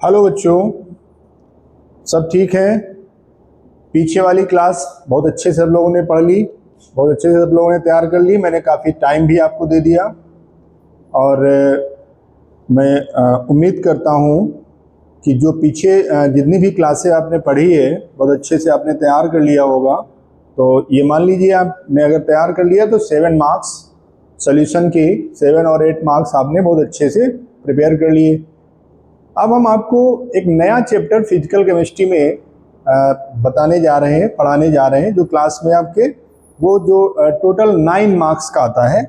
Hello बच्चों, सब ठीक है। पीछे वाली क्लास बहुत अच्छे से सब लोगों ने पढ़ ली, बहुत अच्छे से सब लोगों ने तैयार कर ली। मैंने काफ़ी टाइम भी आपको दे दिया और मैं उम्मीद करता हूँ कि जो पीछे जितनी भी क्लासें आपने पढ़ी है बहुत अच्छे से आपने तैयार कर लिया होगा। तो ये मान लीजिए आपने अगर तैयार कर लिया तो 7 मार्क्स सोल्यूशन के 7 और 8 मार्क्स आपने बहुत अच्छे से प्रिपेयर कर लिए। अब हम आपको एक नया चैप्टर फिजिकल केमिस्ट्री में बताने जा रहे हैं, पढ़ाने जा रहे हैं, जो क्लास में आपके वो जो टोटल 9 मार्क्स का आता है।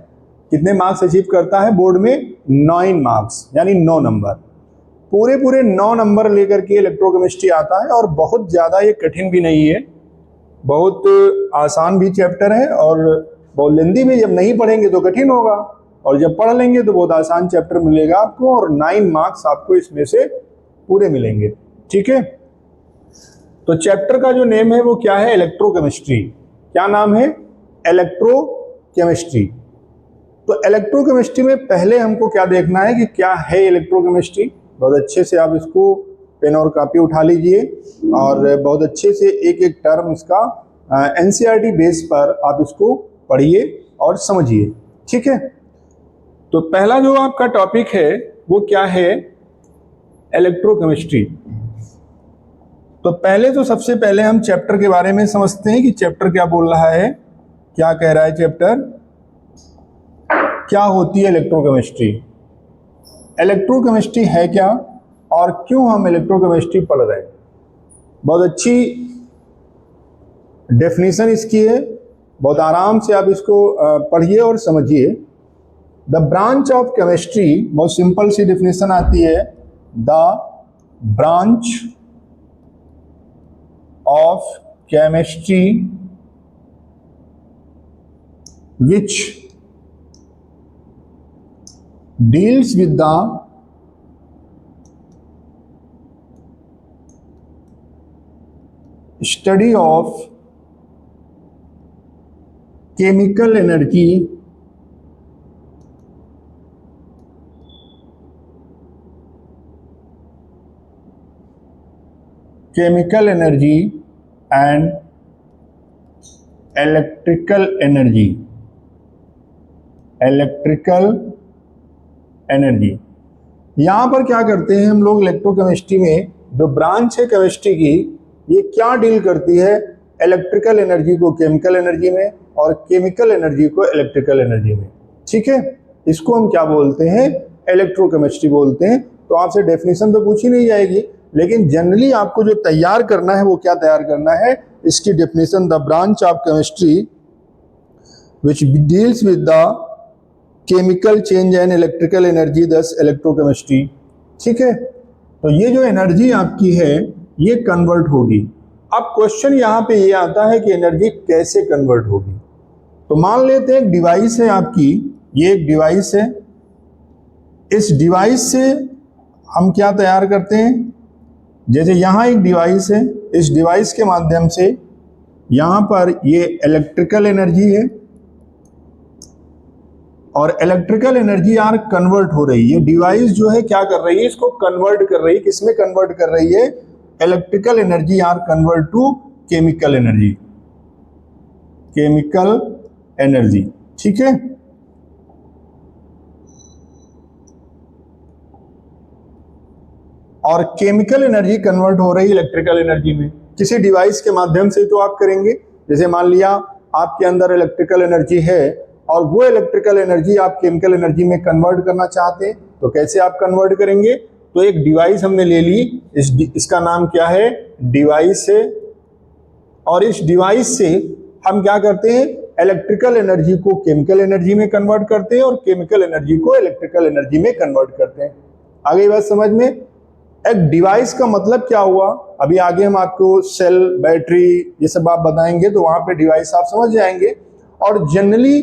कितने मार्क्स अचीव करता है बोर्ड में? 9 मार्क्स, यानी 9 नंबर। पूरे 9 नंबर लेकर के इलेक्ट्रोकेमिस्ट्री आता है और बहुत ज़्यादा ये कठिन भी नहीं है, बहुत आसान भी चैप्टर है और बहुत लेंदी भी। जब नहीं पढ़ेंगे तो कठिन होगा और जब पढ़ लेंगे तो बहुत आसान चैप्टर मिलेगा आपको और 9 मार्क्स आपको इसमें से पूरे मिलेंगे। ठीक है, तो चैप्टर का जो नेम है वो क्या है? इलेक्ट्रोकेमिस्ट्री। क्या नाम है? इलेक्ट्रोकेमिस्ट्री। तो इलेक्ट्रोकेमिस्ट्री में पहले हमको क्या देखना है कि क्या है इलेक्ट्रोकेमिस्ट्री। बहुत अच्छे से आप इसको पेन और कॉपी उठा लीजिए और बहुत अच्छे से एक एक टर्म इसका एनसीईआरटी बेस पर आप इसको पढ़िए और समझिए। ठीक है, तो पहला जो आपका टॉपिक है वो क्या है? इलेक्ट्रोकेमिस्ट्री। तो पहले तो सबसे पहले हम चैप्टर के बारे में समझते हैं कि चैप्टर क्या बोल रहा है, क्या कह रहा है चैप्टर, क्या होती है इलेक्ट्रोकेमिस्ट्री, इलेक्ट्रोकेमिस्ट्री है क्या और क्यों हम इलेक्ट्रोकेमिस्ट्री पढ़ रहे हैं। बहुत अच्छी डेफिनेशन इसकी है, बहुत आराम से आप इसको पढ़िए और समझिए। द ब्रांच ऑफ केमिस्ट्री, बहुत सिंपल सी डेफिनेशन आती है, the branch of chemistry which deals with the study of chemical energy and electrical energy। यहां पर क्या करते हैं हम लोग इलेक्ट्रोकेमिस्ट्री में, जो ब्रांच है केमिस्ट्री की, ये क्या डील करती है? इलेक्ट्रिकल एनर्जी को केमिकल एनर्जी में और केमिकल एनर्जी को इलेक्ट्रिकल एनर्जी में। ठीक है, इसको हम क्या बोलते हैं? इलेक्ट्रोकेमिस्ट्री बोलते हैं। तो आपसे डेफिनेशन तो पूछी नहीं जाएगी, लेकिन जनरली आपको जो तैयार करना है वो क्या तैयार करना है? इसकी definition, the branch of chemistry which deals with the chemical change and electrical energy, दस इलेक्ट्रोकेमिस्ट्री। ठीक है, तो ये जो एनर्जी आपकी है ये कन्वर्ट होगी। अब क्वेश्चन यहाँ पे ये आता है कि एनर्जी कैसे कन्वर्ट होगी। तो मान लेते हैं एक डिवाइस है आपकी, ये एक डिवाइस है, इस डिवाइस से हम क्या तैयार करते हैं? जैसे यहाँ एक डिवाइस है, इस डिवाइस के माध्यम से यहाँ पर ये इलेक्ट्रिकल एनर्जी है और इलेक्ट्रिकल एनर्जी यार कन्वर्ट हो रही है। डिवाइस जो है क्या कर रही है? इसको कन्वर्ट कर रही है। किसमें कन्वर्ट कर रही है? इलेक्ट्रिकल एनर्जी यार convert to chemical energy, chemical energy. ठीक है, और केमिकल एनर्जी कन्वर्ट हो रही है इलेक्ट्रिकल एनर्जी में किसी डिवाइस के माध्यम से। तो आप करेंगे, जैसे मान लिया आपके अंदर इलेक्ट्रिकल एनर्जी है और वो इलेक्ट्रिकल एनर्जी आप केमिकल एनर्जी में कन्वर्ट करना चाहते हैं, तो कैसे आप कन्वर्ट करेंगे? तो एक डिवाइस हमने ले ली, इसका नाम क्या है? डिवाइस है, और इस डिवाइस से हम क्या करते हैं? इलेक्ट्रिकल एनर्जी को केमिकल एनर्जी में कन्वर्ट करते हैं और केमिकल एनर्जी को इलेक्ट्रिकल एनर्जी में कन्वर्ट करते हैं। आगे बात समझ में? एक डिवाइस का मतलब क्या हुआ, अभी आगे हम आपको सेल, बैटरी ये सब आप बताएंगे तो वहां पे डिवाइस आप समझ जाएंगे। और जनरली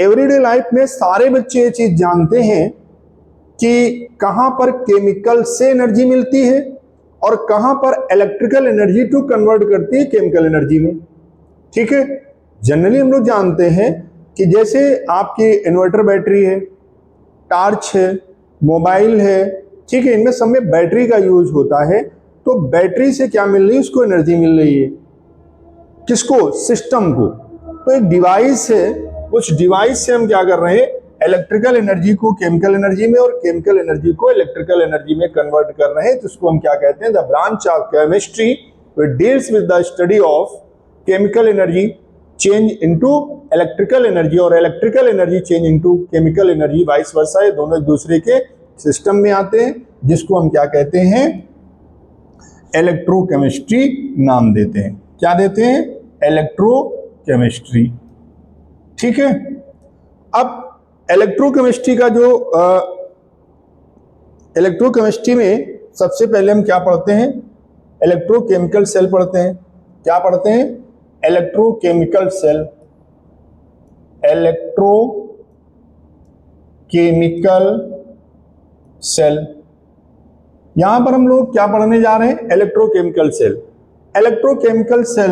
एवरीडे लाइफ में सारे बच्चे ये चीज जानते हैं कि कहां पर केमिकल से एनर्जी मिलती है और कहां पर इलेक्ट्रिकल एनर्जी टू कन्वर्ट करती है केमिकल एनर्जी में। ठीक है, जनरली हम लोग जानते हैं कि जैसे आपकी इन्वर्टर बैटरी है, टार्च है, मोबाइल है, ठीक है, इनमें सब में बैटरी का यूज होता है। तो बैटरी से क्या मिल रही है, उसको एनर्जी मिल रही है, किसको, सिस्टम को। तो एक डिवाइस है, उस डिवाइस से हम क्या कर रहे हैं, इलेक्ट्रिकल एनर्जी को केमिकल एनर्जी में और केमिकल एनर्जी को इलेक्ट्रिकल एनर्जी में कन्वर्ट कर रहे हैं। तो इसको हम क्या कहते हैं, the branch of chemistry which deals with the study of chemical energy change into electrical energy और electrical energy change into chemical energy, vice versa. ये दोनों एक दूसरे के सिस्टम में आते हैं, जिसको हम क्या कहते हैं, इलेक्ट्रोकेमिस्ट्री नाम देते हैं। क्या देते हैं, इलेक्ट्रोकेमिस्ट्री। ठीक है, अब इलेक्ट्रोकेमिस्ट्री का जो इलेक्ट्रोकेमिस्ट्री में सबसे पहले हम क्या पढ़ते हैं, इलेक्ट्रोकेमिकल सेल पढ़ते हैं। क्या पढ़ते हैं, इलेक्ट्रोकेमिकल सेल, इलेक्ट्रोकेमिकल सेल। यहां पर हम लोग क्या पढ़ने जा रहे हैं, electrochemical cell. Electrochemical cell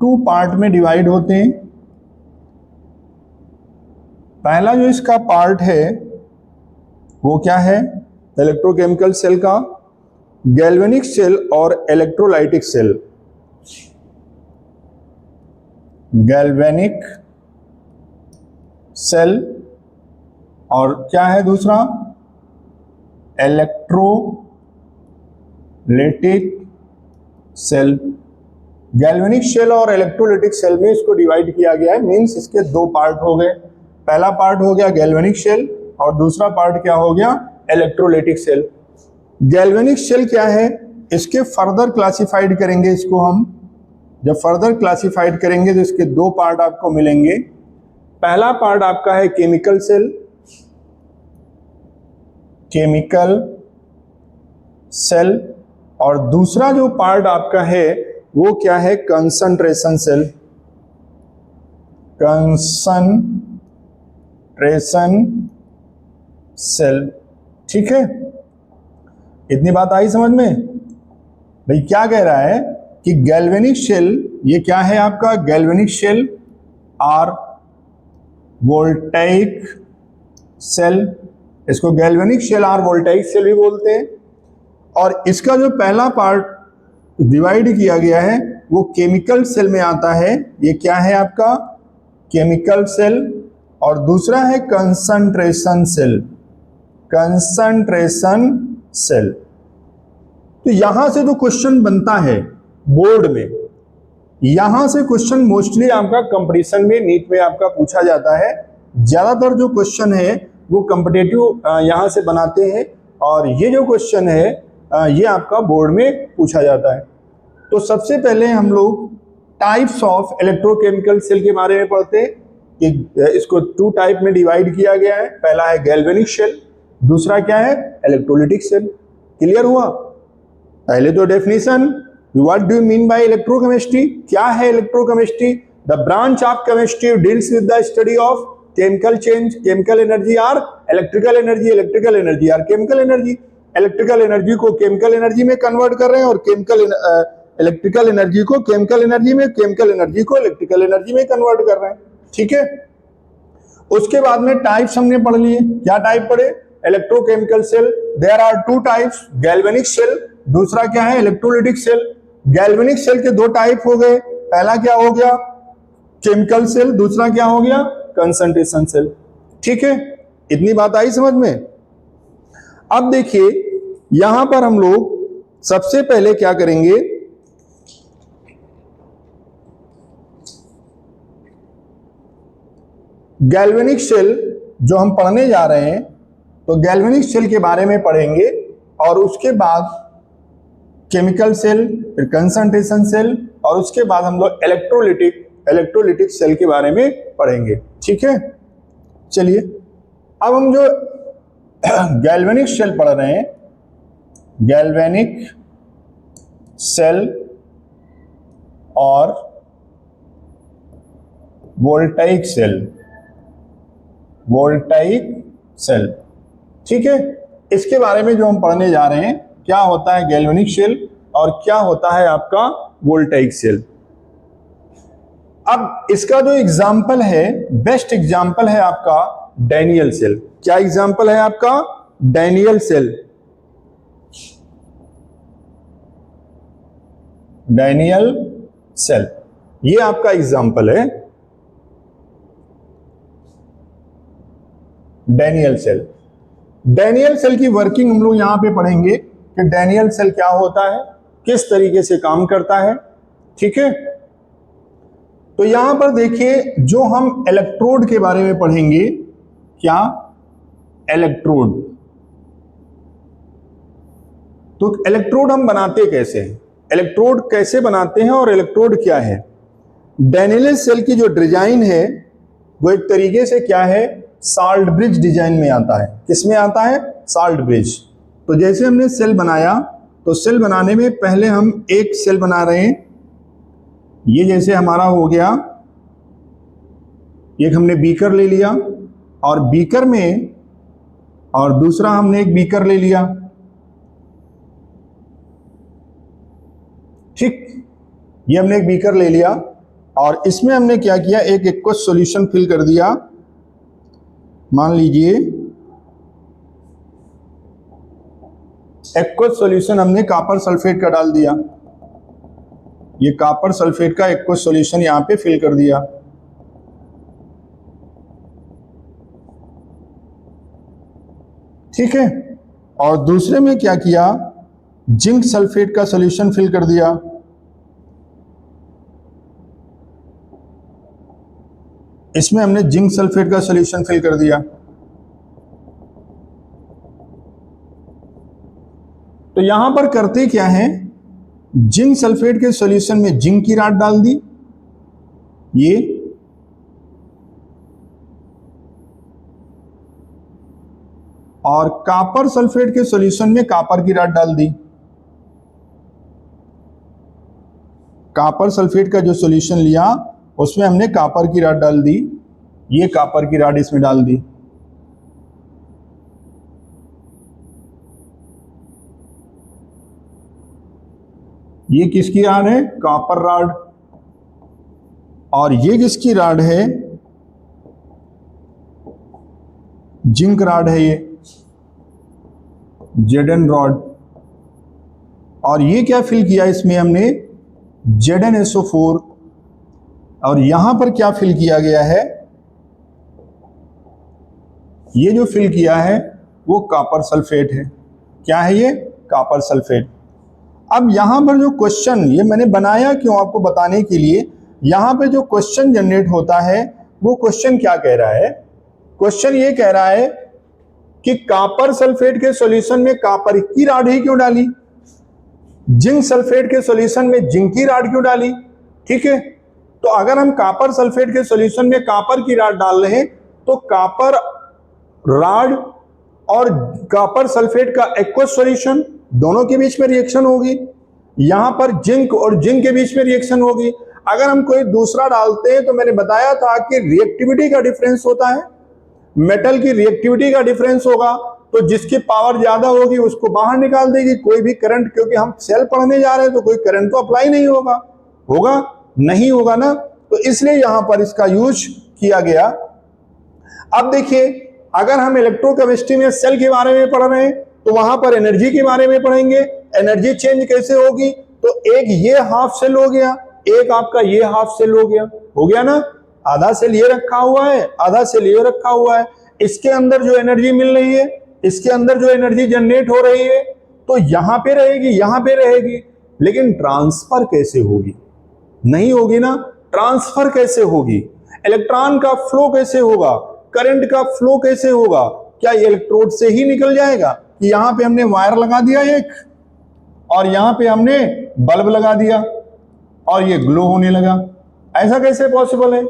2 part में डिवाइड होते हैं। पहला जो इसका पार्ट है वो क्या है, इलेक्ट्रोकेमिकल सेल का, गैल्वेनिक सेल और इलेक्ट्रोलाइटिक सेल। गैल्वेनिक सेल और क्या है दूसरा, इलेक्ट्रोलाइटिक सेल। गैल्वेनिक सेल और इलेक्ट्रोलाइटिक सेल में इसको डिवाइड किया गया है, मींस इसके 2 पार्ट हो गए। पहला पार्ट हो गया गैल्वेनिक सेल और दूसरा पार्ट क्या हो गया, इलेक्ट्रोलाइटिक सेल। गैल्वेनिक सेल क्या है, इसके फर्दर क्लासिफाइड करेंगे इसको हम। जब फर्दर क्लासिफाइड करेंगे तो इसके 2 पार्ट आपको मिलेंगे। पहला पार्ट आपका है केमिकल सेल, केमिकल सेल, और दूसरा जो पार्ट आपका है वो क्या है, कंसंट्रेशन सेल। Concentration cell. ठीक है, इतनी बात आई समझ में। भाई क्या कह रहा है कि गैल्वेनिक सेल, ये क्या है आपका, गैल्वेनिक सेल और वोल्टेइक सेल, इसको गैल्वेनिक सेल और वोल्टेइक सेल भी बोलते हैं। और इसका जो पहला पार्ट डिवाइड किया गया है वो केमिकल सेल में आता है। ये क्या है आपका, केमिकल सेल, और दूसरा है कंसंट्रेशन सेल, कंसंट्रेशन सेल। तो यहां से जो क्वेश्चन बनता है बोर्ड में, यहां से क्वेश्चन मोस्टली आपका कंपटीशन में, नीट में आपका पूछा जाता है। ज्यादातर जो क्वेश्चन है वो कॉम्पिटिटिव यहां से बनाते हैं, और ये जो क्वेश्चन है ये आपका बोर्ड में पूछा जाता है। तो सबसे पहले हम लोग टाइप्स ऑफ इलेक्ट्रोकेमिकल सेल के बारे में पढ़ते हैं कि इसको 2 टाइप में डिवाइड किया गया है। पहला है गैल्वेनिक सेल, दूसरा क्या है, इलेक्ट्रोलाइटिक सेल। क्लियर हुआ। पहले तो definition, what do you mean by electrochemistry, क्या है electrochemistry, the branch of chemistry deals with the study of chemical change, chemical energy और इलेक्ट्रिकल एनर्जी, इलेक्ट्रिकल एनर्जी और केमिकल एनर्जी। इलेक्ट्रिकल एनर्जी को chemical energy में convert कर रहे हैं और इलेक्ट्रिकल एनर्जी को केमिकल एनर्जी में, केमिकल एनर्जी को इलेक्ट्रिकल एनर्जी में कन्वर्ट कर रहे हैं। ठीक है, उसके बाद में टाइप्स हमने पढ़ लिए। क्या टाइप पढ़े, electrochemical cell, there are 2 types, galvanic cell, दूसरा क्या है, इलेक्ट्रोलाइटिक सेल। गैल्वेनिक सेल के 2 टाइप हो गए, पहला क्या हो गया, केमिकल सेल, दूसरा क्या हो गया, कंसंट्रेशन सेल। ठीक है, इतनी बात आई समझ में। अब देखिए यहां पर हम लोग सबसे पहले क्या करेंगे, गैल्वेनिक सेल जो हम पढ़ने जा रहे हैं, तो गैल्वेनिक सेल के बारे में पढ़ेंगे, और उसके बाद केमिकल सेल, फिर कंसंट्रेशन सेल, और उसके बाद हम लोग इलेक्ट्रोलाइटिक सेल के बारे में पढ़ेंगे। ठीक है, चलिए अब हम जो गैल्वेनिक सेल पढ़ रहे हैं, गैल्वेनिक सेल और वोल्टाइक सेल, वोल्टाइक सेल। ठीक है, इसके बारे में जो हम पढ़ने जा रहे हैं, क्या होता है गैल्वेनिक सेल और क्या होता है आपका वोल्टाइक सेल। अब इसका जो एग्जाम्पल है, बेस्ट एग्जाम्पल है आपका डैनियल सेल। क्या एग्जाम्पल है आपका, डैनियल सेल, डैनियल सेल, ये आपका एग्जाम्पल है डैनियल सेल। डैनियल सेल की वर्किंग हम लोग यहां पे पढ़ेंगे कि डैनियल सेल क्या होता है, किस तरीके से काम करता है। ठीक है, तो यहां पर देखिए जो हम इलेक्ट्रोड के बारे में पढ़ेंगे, क्या इलेक्ट्रोड, तो इलेक्ट्रोड हम बनाते कैसे हैं, इलेक्ट्रोड कैसे बनाते हैं और इलेक्ट्रोड क्या है। डैनियल सेल की जो डिजाइन है वो एक तरीके से क्या है, साल्ट ब्रिज डिजाइन में आता है। किस में आता है, साल्ट ब्रिज। तो जैसे हमने सेल बनाया, तो सेल बनाने में पहले हम एक सेल बना रहे हैं, ये जैसे हमारा हो गया, एक हमने बीकर ले लिया और बीकर में, और दूसरा हमने एक बीकर ले लिया। ठीक, ये हमने एक बीकर ले लिया और इसमें हमने क्या किया, एक एक्वस सॉल्यूशन फिल कर दिया। मान लीजिए एक्वस सॉल्यूशन हमने कॉपर सल्फेट का डाल दिया, ये कॉपर सल्फेट का एक्वस सॉल्यूशन यहां पे फिल कर दिया। ठीक है, और दूसरे में क्या किया, जिंक सल्फेट का सॉल्यूशन फिल कर दिया। इसमें हमने जिंक सल्फेट का सॉल्यूशन फिल कर दिया। तो यहां पर करते क्या है, जिंक सल्फेट के सॉल्यूशन में जिंक की राड डाल दी, ये, और कॉपर सल्फेट के सॉल्यूशन में कॉपर की राड डाल दी। कॉपर सल्फेट का जो सॉल्यूशन लिया उसमें हमने कॉपर की राड डाल दी, ये कॉपर की राड इसमें डाल दी। ये किसकी राड है, कॉपर राड, और ये किसकी राड है, जिंक राड है, ये जेडन रॉड। और ये क्या फिल किया इसमें हमने, ZnSO4, और यहां पर क्या फिल किया गया है, ये जो फिल किया है वो कॉपर सल्फेट है। क्या है ये, कॉपर सल्फेट। अब यहां पर जो क्वेश्चन, ये मैंने बनाया क्यों, आपको बताने के लिए, यहां पे जो क्वेश्चन जनरेट होता है वो क्वेश्चन क्या कह रहा है, क्वेश्चन ये कह रहा है कि कॉपर सल्फेट के सॉल्यूशन में कॉपर की राड ही क्यों डाली, जिंक सल्फेट के सॉल्यूशन में जिंक की राड क्यों डाली। ठीक है, तो अगर हम कॉपर सल्फेट के सॉल्यूशन में कॉपर की राड डाल रहे हैं तो कॉपर राड और कॉपर सल्फेट का एक्वस सॉल्यूशन, दोनों के बीच में रिएक्शन होगी। यहां पर जिंक और जिंक के बीच में रिएक्शन होगी। अगर हम कोई दूसरा डालते हैं तो मैंने बताया था कि रिएक्टिविटी का डिफरेंस होता है, मेटल की रिएक्टिविटी का डिफरेंस होगा, तो जिसकी पावर ज्यादा होगी उसको बाहर निकाल देगी। कोई भी करंट, क्योंकि हम सेल पढ़ने जा रहे हैं तो कोई करंट तो अप्लाई नहीं होगा, होगा नहीं होगा ना, तो इसलिए यहां पर इसका यूज किया गया। अब देखिए, अगर हम इलेक्ट्रोकेमिस्ट्री में सेल के बारे में पढ़ रहे हैं तो वहां पर एनर्जी के बारे में पढ़ेंगे, एनर्जी चेंज कैसे होगी। तो एक ये हाफ सेल हो गया, एक आपका ये हाफ सेल हो गया ना, आधा सेल ये रखा हुआ है, आधा सेल ये रखा हुआ है। इसके अंदर जो एनर्जी मिल रही है, इसके अंदर जो एनर्जी जनरेट हो रही है, तो यहां पे रहेगी, यहां पे रहेगी, लेकिन ट्रांसफर कैसे होगी, नहीं होगी ना। ट्रांसफर कैसे होगी, इलेक्ट्रॉन का फ्लो कैसे होगा, करंट का फ्लो कैसे होगा, क्या ये इलेक्ट्रोड से ही निकल जाएगा कि यहां पे हमने वायर लगा दिया एक और यहां पे हमने बल्ब लगा दिया और ये ग्लो होने लगा, ऐसा कैसे पॉसिबल है,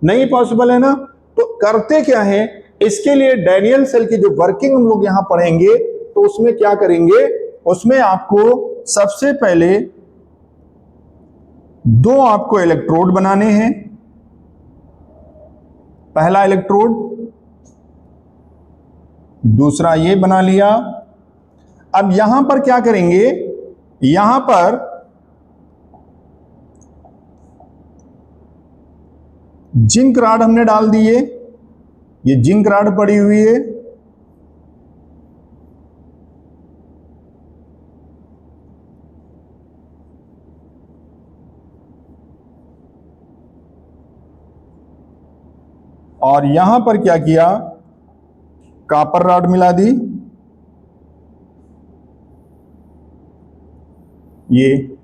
नहीं पॉसिबल है ना। तो करते क्या है, इसके लिए डैनियल सेल की जो वर्किंग हम लोग यहां पढ़ेंगे, तो उसमें क्या करेंगे, उसमें आपको सबसे पहले दो आपको इलेक्ट्रोड बनाने हैं। पहला इलेक्ट्रोड, दूसरा ये बना लिया। अब यहां पर क्या करेंगे, यहां पर जिंक राड हमने डाल दिए, ये जिंक राड पड़ी हुई है, और यहां पर क्या किया, कॉपर रॉड मिला दी, ये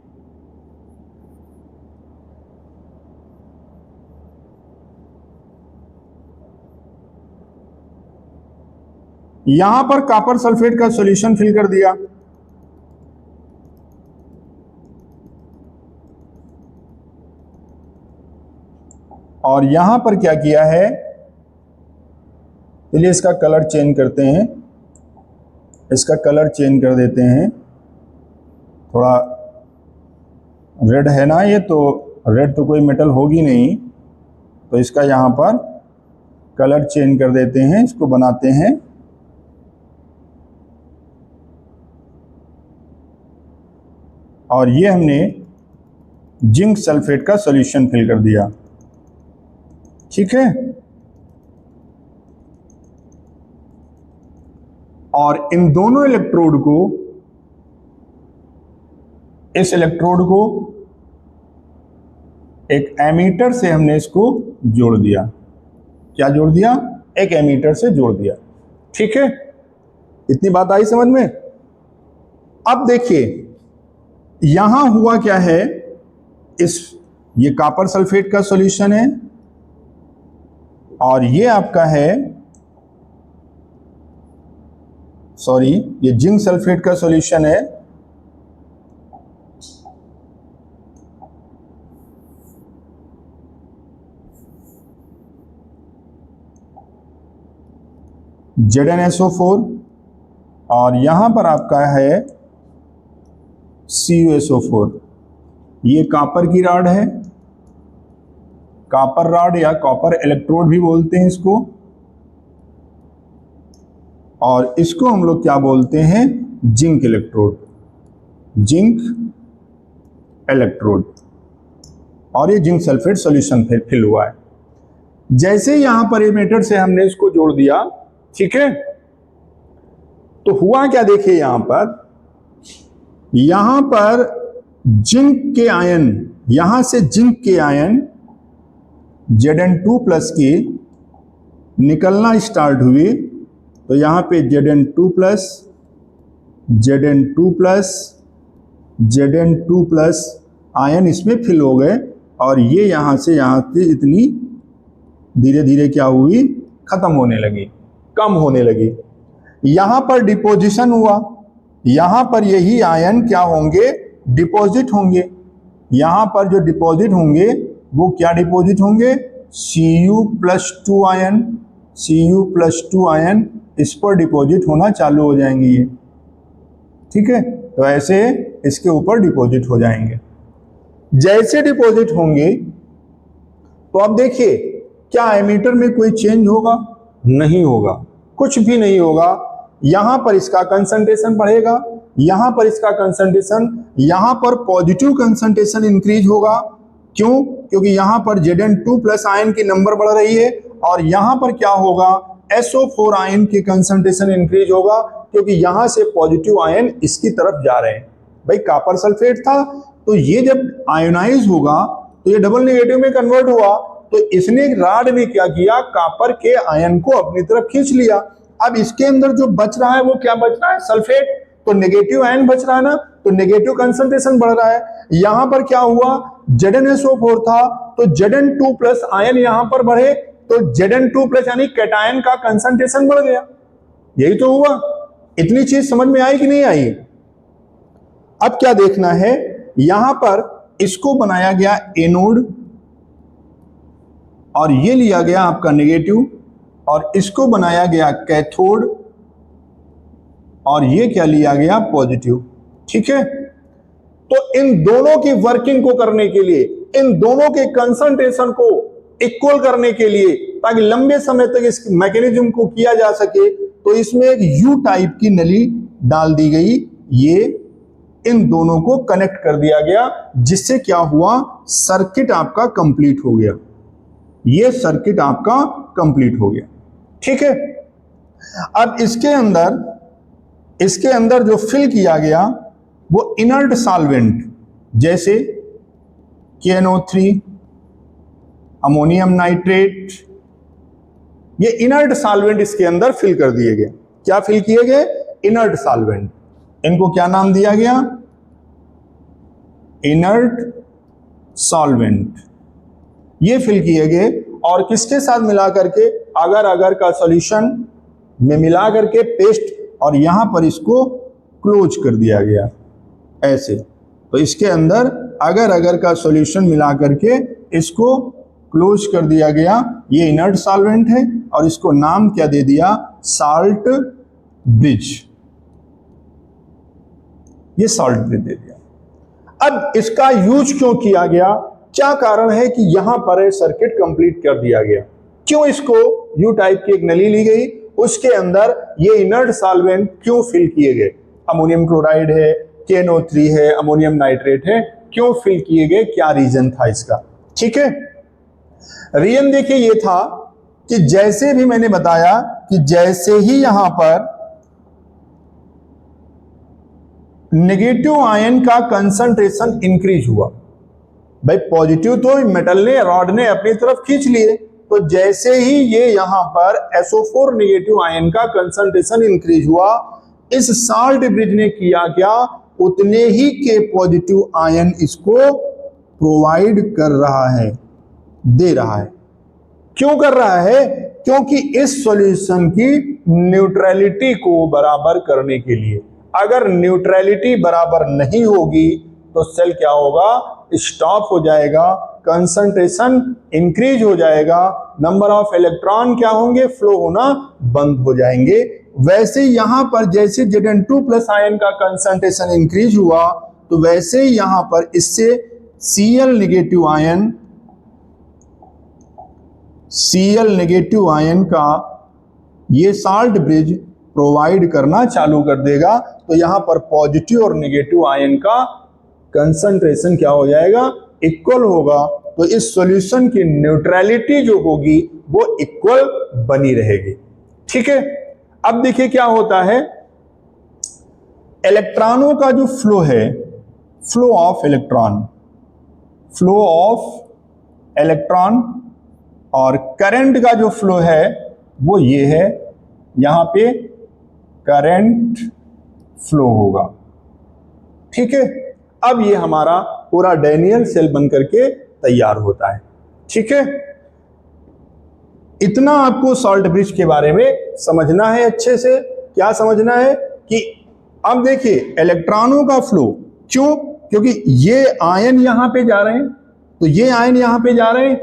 यहां पर कॉपर सल्फेट का सॉल्यूशन फिल कर दिया, और यहां पर क्या किया है, चलिए इसका कलर चेंज करते हैं, इसका कलर चेंज कर देते हैं, थोड़ा रेड है ना ये, तो रेड तो कोई मेटल होगी नहीं, तो इसका यहां पर कलर चेंज कर देते हैं, इसको बनाते हैं और ये हमने जिंक सल्फेट का सॉल्यूशन फिल कर दिया। ठीक है, और इन दोनों इलेक्ट्रोड को, इस इलेक्ट्रोड को एक एमीटर से हमने इसको जोड़ दिया। क्या जोड़ दिया? एक एमीटर से जोड़ दिया। ठीक है, इतनी बात आई समझ में? अब देखिए यहां हुआ क्या है, ये कॉपर सल्फेट का सॉल्यूशन है और ये आपका है, सॉरी, ये जिंक सल्फेट का सॉल्यूशन है, ZnSO4, और यहां पर आपका है CuSO4। ये कॉपर की रॉड है, कॉपर रॉड या कॉपर इलेक्ट्रोड भी बोलते हैं इसको, और इसको हम लोग क्या बोलते हैं, जिंक इलेक्ट्रोड, जिंक इलेक्ट्रोड, और ये जिंक सल्फेट सॉल्यूशन फिल हुआ है। जैसे यहां पर एमीटर से हमने इसको जोड़ दिया, ठीक है, तो हुआ क्या, देखिए यहां पर जिंक के आयन, यहां से जिंक के आयन Zn2 प्लस के निकलना स्टार्ट हुए, तो यहां पे Zn2 plus, Zn2 plus, Zn2 plus ion इसमें फिल हो गए, और ये यहां से इतनी धीरे धीरे क्या हुई, खत्म होने लगी, कम होने लगी। यहां पर डिपोजिशन हुआ, यहां पर यही आयन क्या होंगे, डिपॉजिट होंगे। यहां पर जो डिपॉजिट होंगे वो क्या डिपॉजिट होंगे, Cu+2 आयन, Cu+2 आयन इस पर डिपॉजिट होना चालू हो जाएंगे ये। ठीक है, तो ऐसे इसके ऊपर डिपॉजिट हो जाएंगे। जैसे डिपॉजिट होंगे तो अब देखिए क्या एमीटर में कोई चेंज होगा, नहीं होगा, कुछ भी नहीं होगा। यहां पर इसका कंसंट्रेशन बढ़ेगा, यहां पर इसका कंसंट्रेशन, यहां पर पॉजिटिव कंसंट्रेशन इंक्रीज होगा। क्यों? क्योंकि यहां पर Zn2 प्लस आयन की नंबर बढ़ रही है, और यहां पर क्या होगा, SO4 आयन की कंसंट्रेशन इंक्रीज होगा, क्योंकि यहां से पॉजिटिव आयन इसकी तरफ जा रहे हैं। भाई कॉपर सल्फेट था, तो ये जब आयोनाइज होगा तो ये डबल नेगेटिव में कन्वर्ट हुआ, तो इसने रॉड में क्या किया, कॉपर के आयन को अपनी तरफ खींच लिया। अब इसके अंदर जो बच रहा है वो क्या बच रहा है, सल्फेट, तो नेगेटिव आयन बच रहा है ना, तो नेगेटिव कंसंट्रेशन बढ़ रहा है। यहां पर क्या हुआ, ZnSO4 था, तो Zn2 प्लस आयन यहां पर बढ़े, तो Zn2 प्लस यानी कैटायन का कंसंट्रेशन बढ़ गया। यही तो हुआ। इतनी चीज समझ में आई कि नहीं आई? अब क्या देखना है, यहां पर इसको बनाया गया एनोड, और ये लिया गया आपका नेगेटिव, और इसको बनाया गया कैथोड, और ये क्या लिया गया, पॉजिटिव। ठीक है, तो इन दोनों की वर्किंग को करने के लिए, इन दोनों के कंसंट्रेशन को इक्वल करने के लिए, ताकि लंबे समय तक इस मैकेनिज्म को किया जा सके, तो इसमें एक यू टाइप की नली डाल दी गई। ये इन दोनों को कनेक्ट कर दिया गया, जिससे क्या हुआ, सर्किट आपका कंप्लीट हो गया। ये सर्किट आपका कंप्लीट हो गया। ठीक है, अब इसके अंदर जो फिल किया गया वो इनर्ट सॉल्वेंट, जैसे KNO3, अमोनियम नाइट्रेट, ये इनर्ट सॉल्वेंट इसके अंदर फिल कर दिए गए। क्या फिल किए गए? Inert solvent. इनको क्या नाम दिया गया? Inert solvent. ये फिल किए गए और किसके साथ मिला करके? अगर अगर का सॉल्यूशन में मिला करके पेस्ट, और यहां पर इसको क्लोज कर दिया गया ऐसे। तो इसके अंदर अगर अगर का सॉल्यूशन मिला करके इसको क्लोज कर दिया गया। ये इनर्ट सॉल्वेंट है और इसको नाम क्या दे दिया? Salt bridge. ये साल्ट ब्रिज दे दिया। अब इसका यूज क्यों किया गया? क्या कारण है कि यहां पर सर्किट कंप्लीट कर दिया गया? क्यों इसको यू टाइप की एक नली ली गई, उसके अंदर ये इनर्ट सॉल्वेंट क्यों फिल किए गए? अमोनियम क्लोराइड है, KNO3 है, अमोनियम नाइट्रेट है, क्यों फिल किए गए? क्या रीजन था इसका? ठीक है, रीजन देखिए ये था कि जैसे भी मैंने बताया कि जैसे ही यहां पर नेगेटिव आयन का कंसंट्रेशन इंक्रीज हुआ, भाई पॉजिटिव तो मेटल ने, रॉड ने अपनी तरफ खींच लिए, तो जैसे ही ये यहां पर SO4 नेगेटिव आयन का कंसंट्रेशन इंक्रीज हुआ, इस साल्ट ब्रिज ने किया क्या? उतने ही के पॉजिटिव आयन इसको प्रोवाइड कर रहा है, दे रहा है। क्यों कर रहा है? क्योंकि इस सॉल्यूशन की न्यूट्रलिटी को बराबर करने के लिए। अगर न्यूट्रलिटी बराबर नहीं होगी तो सेल क्या होगा? स्टॉप हो जाएगा, कंसंट्रेशन इंक्रीज हो जाएगा, नंबर ऑफ इलेक्ट्रॉन क्या होंगे? फ्लो होना बंद हो जाएंगे। वैसे यहां पर जैसे Zn2+ आयन का कंसंट्रेशन इंक्रीज हुआ, तो वैसे ही यहां पर इससे Cl नेगेटिव आयन का ये साल्ट ब्रिज प्रोवाइड करना चालू कर देगा। तो यहां पर पॉजिटिव और नेगेटिव आयन का कंसंट्रेशन क्या हो जाएगा? इक्वल होगा। तो इस सॉल्यूशन की न्यूट्रलिटी जो होगी वो इक्वल बनी रहेगी। ठीक है, अब देखिए क्या होता है, इलेक्ट्रॉनों का जो फ्लो है, फ्लो ऑफ इलेक्ट्रॉन, और करंट का जो फ्लो है वो ये है, यहां पे करंट फ्लो होगा। ठीक है, अब ये हमारा पूरा डैनियल सेल बन करके तैयार होता है। ठीक है, इतना आपको साल्ट ब्रिज के बारे में समझना है अच्छे से। क्या समझना है कि अब देखिए इलेक्ट्रॉनों का फ्लो, क्यों? क्योंकि ये आयन यहां पे जा रहे हैं, तो ये आयन यहां पे जा रहे हैं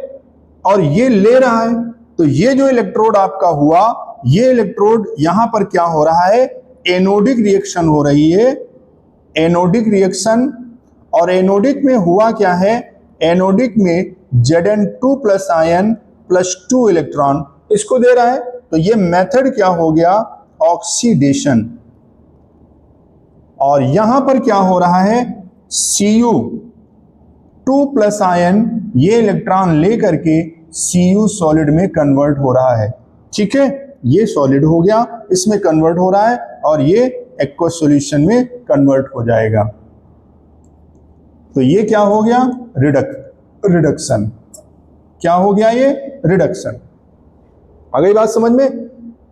और ये ले रहा है, तो ये जो इलेक्ट्रोड आपका हुआ, ये इलेक्ट्रोड यहां पर क्या हो रहा है? एनोडिक रिएक्शन हो रही है, एनोडिक रिएक्शन। और एनोडिक में हुआ क्या है? एनोडिक में Zn2+ आयन +2 इलेक्ट्रॉन इसको दे रहा है। तो ये मेथड क्या हो गया? ऑक्सीडेशन। और यहां पर क्या हो रहा है? Cu2+ आयन ये इलेक्ट्रॉन लेकर के Cu सॉलिड में कन्वर्ट हो रहा है। ठीक है, ये सॉलिड हो गया, इसमें कन्वर्ट हो रहा है और ये एक्वस सॉल्यूशन में कन्वर्ट हो जाएगा। तो ये क्या हो गया? रिडक्शन। क्या हो गया? ये रिडक्शन। आ गई बात समझ में?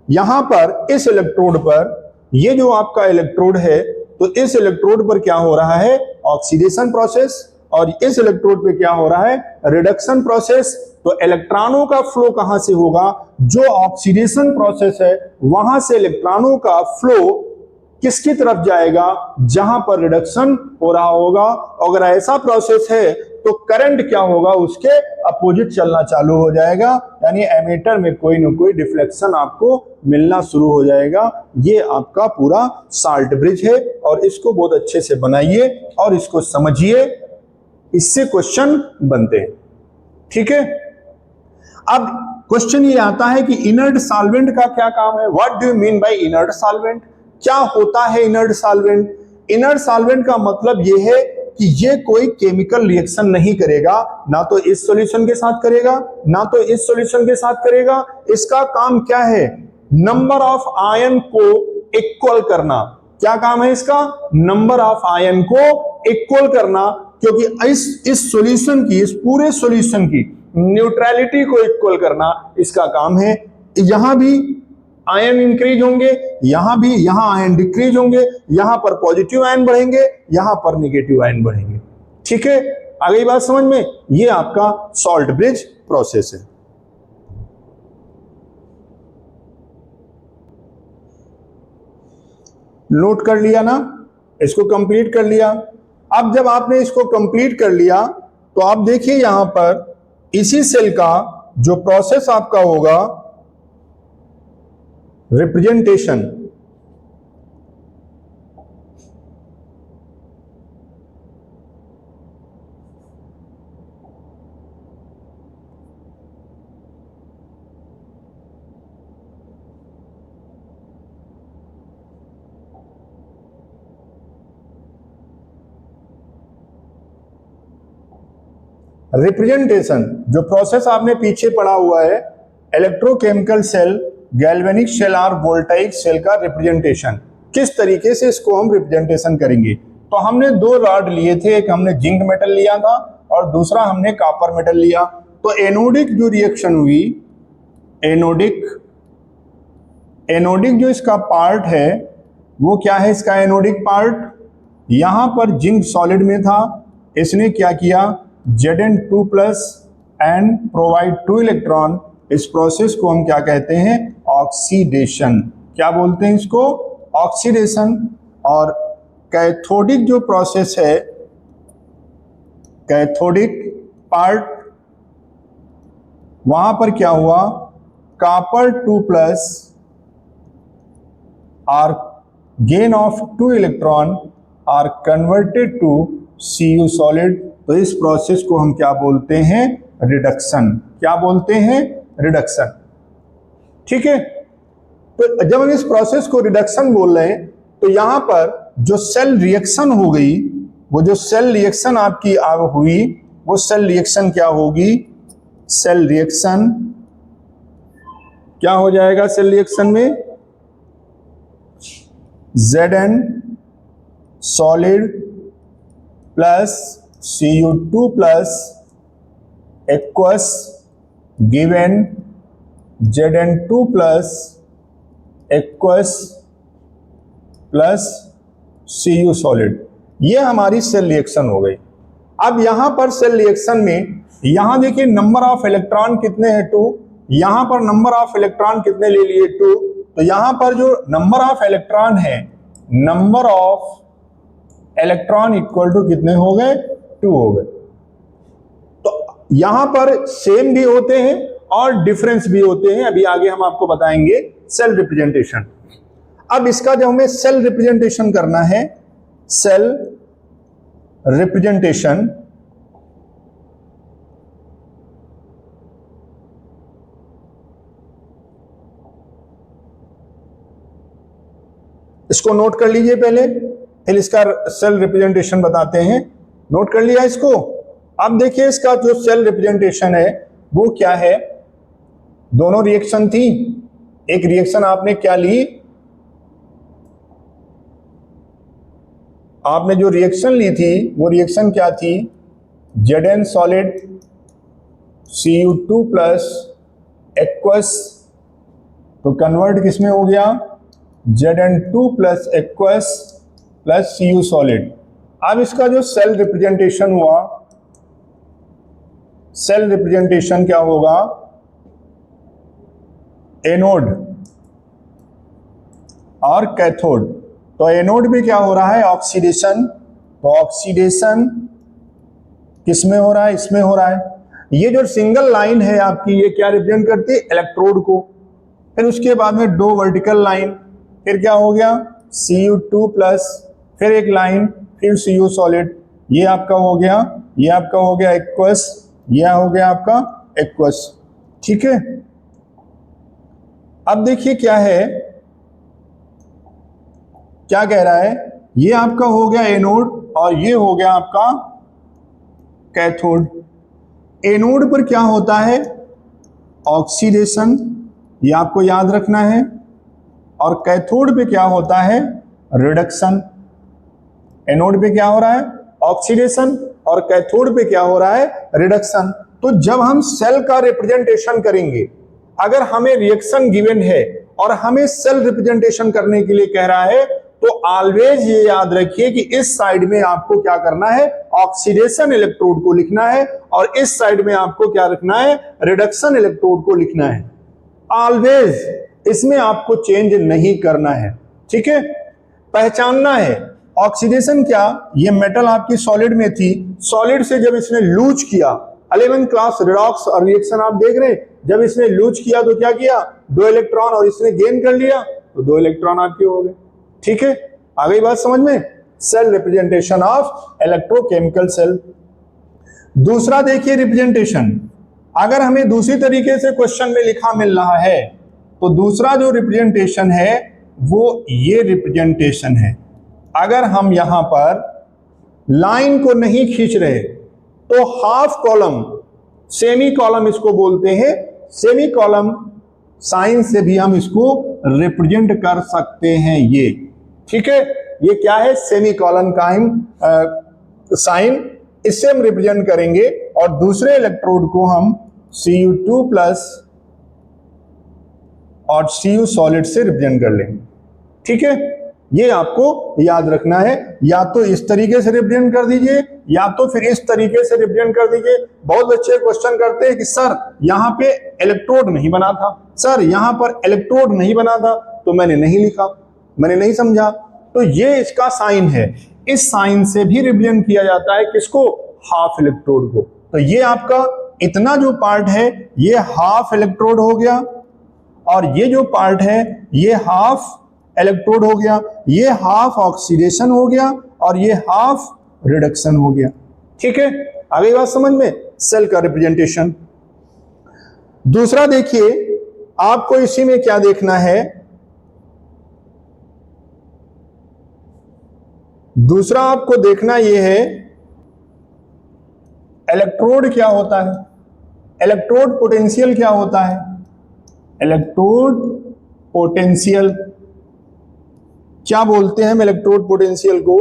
यहां पर इस इलेक्ट्रोड पर, ये जो आपका इलेक्ट्रोड है, तो इस इलेक्ट्रोड पर क्या हो रहा है? ऑक्सीडेशन प्रोसेस, और इस इलेक्ट्रोड पे क्या हो रहा है? Reduction process. तो इलेक्ट्रॉनों का फ्लो कहां से होगा? जो ऑक्सीडेशन प्रोसेस है वहां से इलेक्ट्रॉनों का फ्लो किसकी तरफ जाएगा? जहां पर रिडक्शन हो रहा होगा। अगर ऐसा प्रोसेस है तो करंट क्या होगा? उसके अपोजिट चलना चालू हो जाएगा, यानी एमीटर में कोई ना कोई डिफ्लेक्शन आपको मिलना शुरू हो जाएगा। ये आपका पूरा साल्ट ब्रिज है और इसको बहुत अच्छे से बनाइए और इसको समझिए, इससे क्वेश्चन बनते हैं। ठीक है, अब क्वेश्चन ये आता है कि इनर्ट सॉल्वेंट का क्या काम है? What do you mean by inert solvent? क्या होता है इनर्ट सॉल्वेंट? इनर्ट सॉल्वेंट का मतलब ये है कि ये कोई केमिकल रिएक्शन नहीं करेगा, ना तो इस सॉल्यूशन के साथ करेगा, ना तो इस सॉल्यूशन के साथ करेगा। इसका काम क्या है? नंबर ऑफ आयन को इक्वल करना। क्या काम है इसका? नंबर ऑफ आयन को इक्वल करना, क्योंकि इस सॉल्यूशन की, इस पूरे सॉल्यूशन की न्यूट्रलिटी को इक्वल करना इसका काम है। यहां भी आयन इंक्रीज होंगे, यहां भी, यहां आयन डिक्रीज होंगे, यहां पर पॉजिटिव आयन बढ़ेंगे, यहां पर नेगेटिव आयन बढ़ेंगे। ठीक है, आ गई बात समझ में? ये आपका सॉल्ट ब्रिज प्रोसेस है। नोट कर लिया ना, इसको कंप्लीट कर लिया। अब जब आपने इसको कंप्लीट कर लिया तो आप देखिए यहां पर इसी सेल का जो प्रोसेस आपका होगा रिप्रेजेंटेशन, रिप्रेजेंटेशन जो प्रोसेस आपने पीछे पढ़ा हुआ है, इलेक्ट्रोकेमिकल सेल, गैल्वेनिक सेल और वोल्टाइक सेल का रिप्रेजेंटेशन, किस तरीके से इसको हम रिप्रेजेंटेशन करेंगे। तो हमने दो रॉड लिए थे, एक हमने जिंक मेटल लिया था और दूसरा हमने कॉपर मेटल लिया। तो एनोडिक जो रिएक्शन हुई, एनोडिक जो इसका पार्ट है वो क्या है, इसका एनोडिक पार्ट यहां पर जिंक सॉलिड में था, इसने क्या किया, Zn2+ एंड प्रोवाइड 2 इलेक्ट्रॉन। इस प्रोसेस को हम क्या कहते हैं, ऑक्सीडेशन। क्या बोलते हैं इसको, ऑक्सीडेशन। और कैथोडिक जो प्रोसेस है, कैथोडिक पार्ट, वहां पर क्या हुआ, copper 2+ are gain of 2 electron are converted to Cu solid. तो इस प्रोसेस को हम क्या बोलते हैं, रिडक्शन। क्या बोलते हैं, रिडक्शन। ठीक है, तो जब हम इस प्रोसेस को रिडक्शन बोल रहे हैं तो यहां पर जो सेल रिएक्शन हो गई, वो जो सेल रिएक्शन आपकी हुई, वो सेल रिएक्शन क्या होगी, सेल रिएक्शन क्या हो जाएगा, सेल रिएक्शन में Zn solid plus Cu2+ aqueous given Zn2+ aqueous plus Cu solid. ये हमारी सेल रिएक्शन हो गई। अब यहां पर सेल रिएक्शन में, यहां देखिए नंबर ऑफ इलेक्ट्रॉन कितने हैं, 2। यहां पर नंबर ऑफ इलेक्ट्रॉन कितने ले लिए, 2। तो यहां पर जो नंबर ऑफ इलेक्ट्रॉन है, number of electron equal to कितने हो गए, 2 हो गए। तो यहां पर सेम भी होते हैं और डिफरेंस भी होते हैं, अभी आगे हम आपको बताएंगे सेल रिप्रेजेंटेशन। अब इसका जब हमें सेल रिप्रेजेंटेशन करना है, सेल रिप्रेजेंटेशन, इसको नोट कर लीजिए पहले, फिर इसका सेल रिप्रेजेंटेशन बताते हैं। नोट कर लिया इसको। अब देखिए इसका जो सेल रिप्रेजेंटेशन है वो क्या है, दोनों रिएक्शन थी। एक रिएक्शन आपने क्या ली, आपने जो रिएक्शन ली थी वो रिएक्शन क्या थी, Zn सॉलिड Cu2+ एक्वस, तो कन्वर्ट किसमें हो गया, Zn2+ aqueous plus Cu solid. अब इसका जो सेल रिप्रेजेंटेशन हुआ, सेल रिप्रेजेंटेशन क्या होगा, एनोड और कैथोड। तो एनोड में क्या हो रहा है, ऑक्सीडेशन। तो ऑक्सीडेशन किसमें हो रहा है, इसमें हो रहा है। ये जो सिंगल लाइन है आपकी, ये क्या रिप्रेजेंट करती है, इलेक्ट्रोड को। फिर उसके बाद में 2 वर्टिकल लाइन, फिर क्या हो गया, Cu2+, फिर एक लाइन, फिर Cu सॉलिड। ये आपका हो गया, ये आपका हो गया एक्वस, ये हो गया आपका एक्वस। ठीक है, अब देखिए क्या है, क्या कह रहा है, ये आपका हो गया एनोड और ये हो गया आपका कैथोड। एनोड पर क्या होता है, ऑक्सीडेशन, ये आपको याद रखना है। और कैथोड पे क्या होता है, रिडक्शन। एनोड पे क्या हो रहा है, ऑक्सीडेशन, और कैथोड पे क्या हो रहा है, रिडक्शन। तो जब हम सेल का रिप्रेजेंटेशन करेंगे, अगर हमें रिएक्शन गिवन है और हमें सेल रिप्रेजेंटेशन करने के लिए कह रहा है, तो ऑलवेज ये याद रखिए कि इस साइड में आपको क्या करना है, ऑक्सीडेशन इलेक्ट्रोड को लिखना है, और इस साइड में आपको क्या रखना है, रिडक्शन इलेक्ट्रोड को लिखना है। ऑलवेज इसमें आपको चेंज नहीं करना है, ठीक है। पहचानना है ऑक्सीडेशन क्या, ये मेटल आपकी सॉलिड में थी, सॉलिड से जब इसने लूज किया, 11th क्लास रिडॉक्स और रिएक्शन आप देख रहे हैं, जब इसने लूज किया तो क्या किया, 2 इलेक्ट्रॉन, और इसने गेन कर लिया तो 2 इलेक्ट्रॉन आपके हो गए, ठीक है। आ गई बात समझ में, cell representation of electrochemical cell. दूसरा देखिए रिप्रेजेंटेशन, अगर हमें दूसरी तरीके से क्वेश्चन में लिखा मिल रहा है, तो दूसरा जो रिप्रेजेंटेशन है वो ये रिप्रेजेंटेशन है। अगर हम यहां पर लाइन को नहीं खींच रहे तो हाफ कॉलम, सेमी कॉलम इसको बोलते हैं, सेमी कॉलम साइन से भी हम इसको रिप्रेजेंट कर सकते हैं, ये ठीक है। ये क्या है, सेमी कॉलम का साइन, इससे हम रिप्रेजेंट करेंगे, और दूसरे इलेक्ट्रोड को हम Cu2 प्लस और Cu सॉलिड से रिप्रेजेंट कर लेंगे, ठीक है। ये आपको याद रखना है, या तो इस तरीके से रिप्रेजेंट कर दीजिए या तो फिर इस तरीके से रिप्रेजेंट कर दीजिए। बहुत बच्चे क्वेश्चन करते हैं कि सर यहां पे इलेक्ट्रोड नहीं बना था, सर यहां पर इलेक्ट्रोड नहीं बना था, तो मैंने नहीं लिखा, मैंने नहीं समझा। तो ये इसका साइन है, इस साइन से भी रिप्रेजेंट किया जाता है किसको, हाफ इलेक्ट्रोड को। तो ये आपका इतना जो पार्ट है ये हाफ इलेक्ट्रोड हो गया, और ये जो पार्ट है ये हाफ इलेक्ट्रोड हो गया, ये हाफ ऑक्सीडेशन हो गया, और ये हाफ रिडक्शन हो गया, ठीक है। आगे बात समझ में, सेल का रिप्रेजेंटेशन। दूसरा देखिए, आपको इसी में क्या देखना है, दूसरा आपको देखना यह है इलेक्ट्रोड क्या होता है, इलेक्ट्रोड पोटेंशियल क्या होता है। इलेक्ट्रोड पोटेंशियल क्या बोलते हैं हम इलेक्ट्रोड पोटेंशियल को,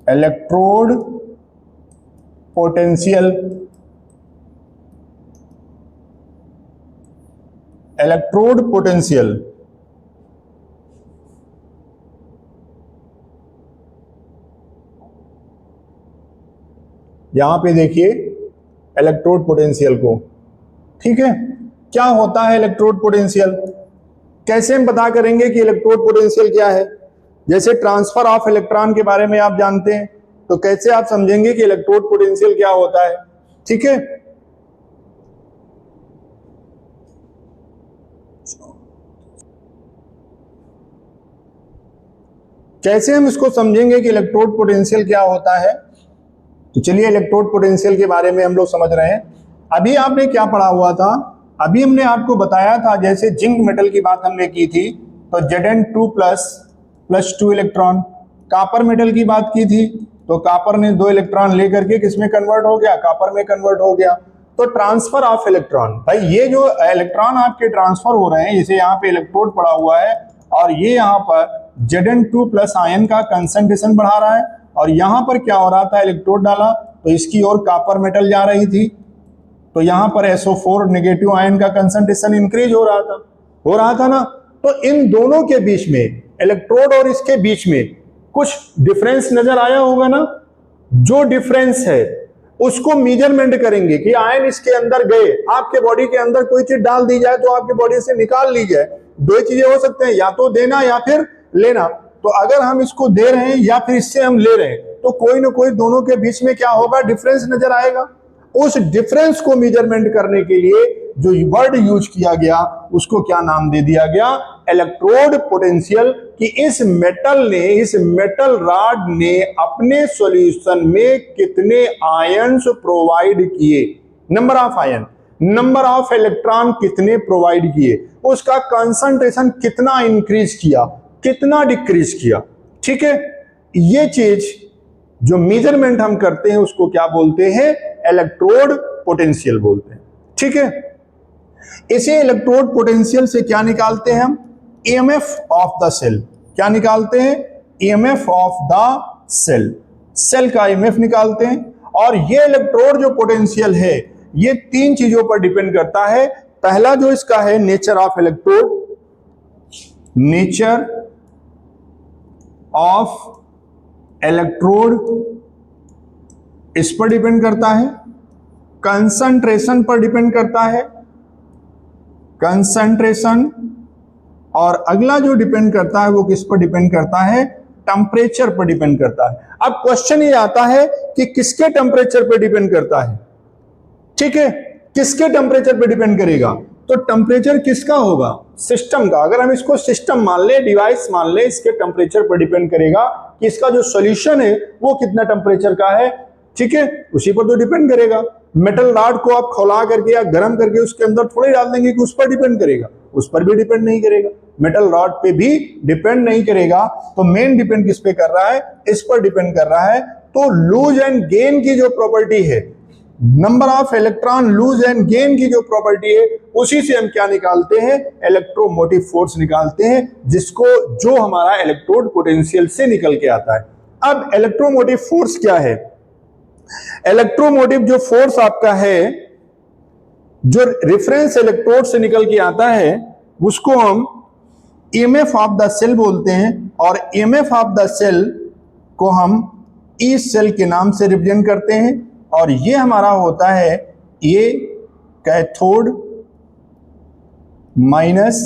इलेक्ट्रोड पोटेंशियल, इलेक्ट्रोड पोटेंशियल यहां पे देखिए इलेक्ट्रोड पोटेंशियल को, ठीक है। क्या होता है इलेक्ट्रोड पोटेंशियल, कैसे हम पता करेंगे कि इलेक्ट्रोड पोटेंशियल क्या है। जैसे ट्रांसफर ऑफ इलेक्ट्रॉन के बारे में आप जानते हैं, तो कैसे आप समझेंगे कि इलेक्ट्रोड पोटेंशियल क्या होता है, ठीक है। कैसे हम इसको समझेंगे कि इलेक्ट्रोड पोटेंशियल क्या होता है। तो चलिए इलेक्ट्रोड पोटेंशियल के बारे में हम लोग समझ रहे हैं। अभी आपने क्या पढ़ा हुआ था, अभी हमने आपको बताया था, जैसे जिंक मेटल की बात हमने की थी, तो Zn2 plus 2 electron. Copper metal की बात की थी, तो कॉपर ने 2 इलेक्ट्रॉन लेकर के किसमें कन्वर्ट हो गया, कॉपर में कन्वर्ट हो गया। तो ट्रांसफर ऑफ इलेक्ट्रॉन, भाई ये जो इलेक्ट्रॉन आपके ट्रांसफर हो रहे हैं, जैसे यहाँ पे इलेक्ट्रोड पड़ा हुआ है, और ये यहाँ पर Zn2 प्लस आयन का कंसंट्रेशन बढ़ा रहा है, और यहाँ पर क्या हो रहा था, इलेक्ट्रोड डाला तो इसकी ओर कॉपर मेटल जा रही थी, तो यहाँ पर SO4 नेगेटिव आयन का कंसंट्रेशन इंक्रीज हो रहा था ना। तो इन दोनों के बीच में, इलेक्ट्रोड और इसके बीच में कुछ डिफरेंस नजर आया होगा ना। जो डिफरेंस है उसको मेजरमेंट करेंगे कि आयन इसके अंदर गए, आपके बॉडी के अंदर कोई चीज डाल दी जाए तो आपके बॉडी से निकाल ली जाए, दो चीजें हो सकते हैं, या तो देना या फिर लेना। तो अगर हम इसको दे रहे हैं या फिर इससे हम ले रहे हैं, तो कोई ना कोई दोनों के बीच में क्या होगा, डिफरेंस नजर आएगा। उस डिफरेंस को मेजरमेंट करने के लिए जो वर्ड यूज किया गया उसको क्या नाम दे दिया गया, इलेक्ट्रोड पोटेंशियल। कि इस मेटल रॉड ने अपने सॉल्यूशन में कितने आयन्स प्रोवाइड किए, number of ion, number of electron कितने प्रोवाइड किए, उसका कंसंट्रेशन कितना इंक्रीज किया, कितना डिक्रीज किया, ठीक है। ये चीज जो मेजरमेंट हम करते हैं उसको क्या बोलते हैं? इलेक्ट्रोड पोटेंशियल बोलते हैं। ठीक है, इसे इलेक्ट्रोड पोटेंशियल से क्या निकालते हैं हम? EMF of the cell. क्या निकालते हैं? EMF of the cell. Cell का ईएमएफ निकालते हैं। और ये इलेक्ट्रोड जो पोटेंशियल है ये तीन चीजों पर डिपेंड करता है। पहला जो इसका है nature of electrode, nature of electrode इस पर डिपेंड करता है, कंसंट्रेशन पर डिपेंड करता है, कंसंट्रेशन, और अगला जो डिपेंड करता है वो किस पर डिपेंड करता है? टेम्परेचर पर डिपेंड करता है। अब क्वेश्चन ये आता है कि किसके टेम्परेचर पर डिपेंड करता है? ठीक है, किसके टेम्परेचर पर डिपेंड करेगा? तो टेम्परेचर किसका होगा? सिस्टम का। अगर हम इसको सिस्टम मान ले, डिवाइस मान ले, इसके टेम्परेचर पर डिपेंड करेगा कि इसका जो सॉल्यूशन है वो कितना टेम्परेचर का है। ठीक है, उसी पर तो डिपेंड करेगा। मेटल रॉड को आप खौला करके या गर्म करके उसके अंदर थोड़ी डाल देंगे कि उस पर डिपेंड करेगा, उस पर भी डिपेंड नहीं करेगा, मेटल रॉड पे भी डिपेंड नहीं करेगा। तो मेन डिपेंड किस पे कर रहा है? इस पर डिपेंड कर रहा है। तो लूज एंड गेन की जो प्रॉपर्टी है, number of electron lose and gain की जो प्रॉपर्टी है, उसी से हम क्या निकालते हैं? इलेक्ट्रोमोटिव फोर्स निकालते हैं, जिसको जो हमारा इलेक्ट्रोड पोटेंशियल से निकल के आता है। अब इलेक्ट्रोमोटिव फोर्स क्या है? इलेक्ट्रोमोटिव जो फोर्स आपका है, जो रेफरेंस इलेक्ट्रोड से निकल के आता है, उसको हम ईएमएफ ऑफ द सेल बोलते हैं। और ईएमएफ ऑफ द सेल को हम ई सेल के नाम से रिप्रेजेंट करते हैं। और ये हमारा होता है ये कैथोड माइनस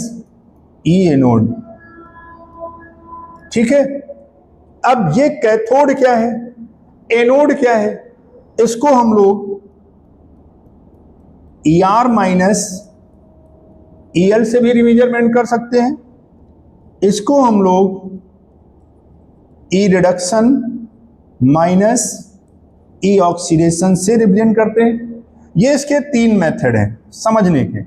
ई एनोड। ठीक है, अब ये कैथोड क्या है, एनोड क्या है, इसको हम लोग ER माइनस EL से भी रिमेजरमेंट कर सकते हैं। इसको हम लोग ई रिडक्शन माइनस ई ऑक्सीडेशन से रिप्रेजेंट करते हैं। ये इसके तीन मेथड हैं समझने के।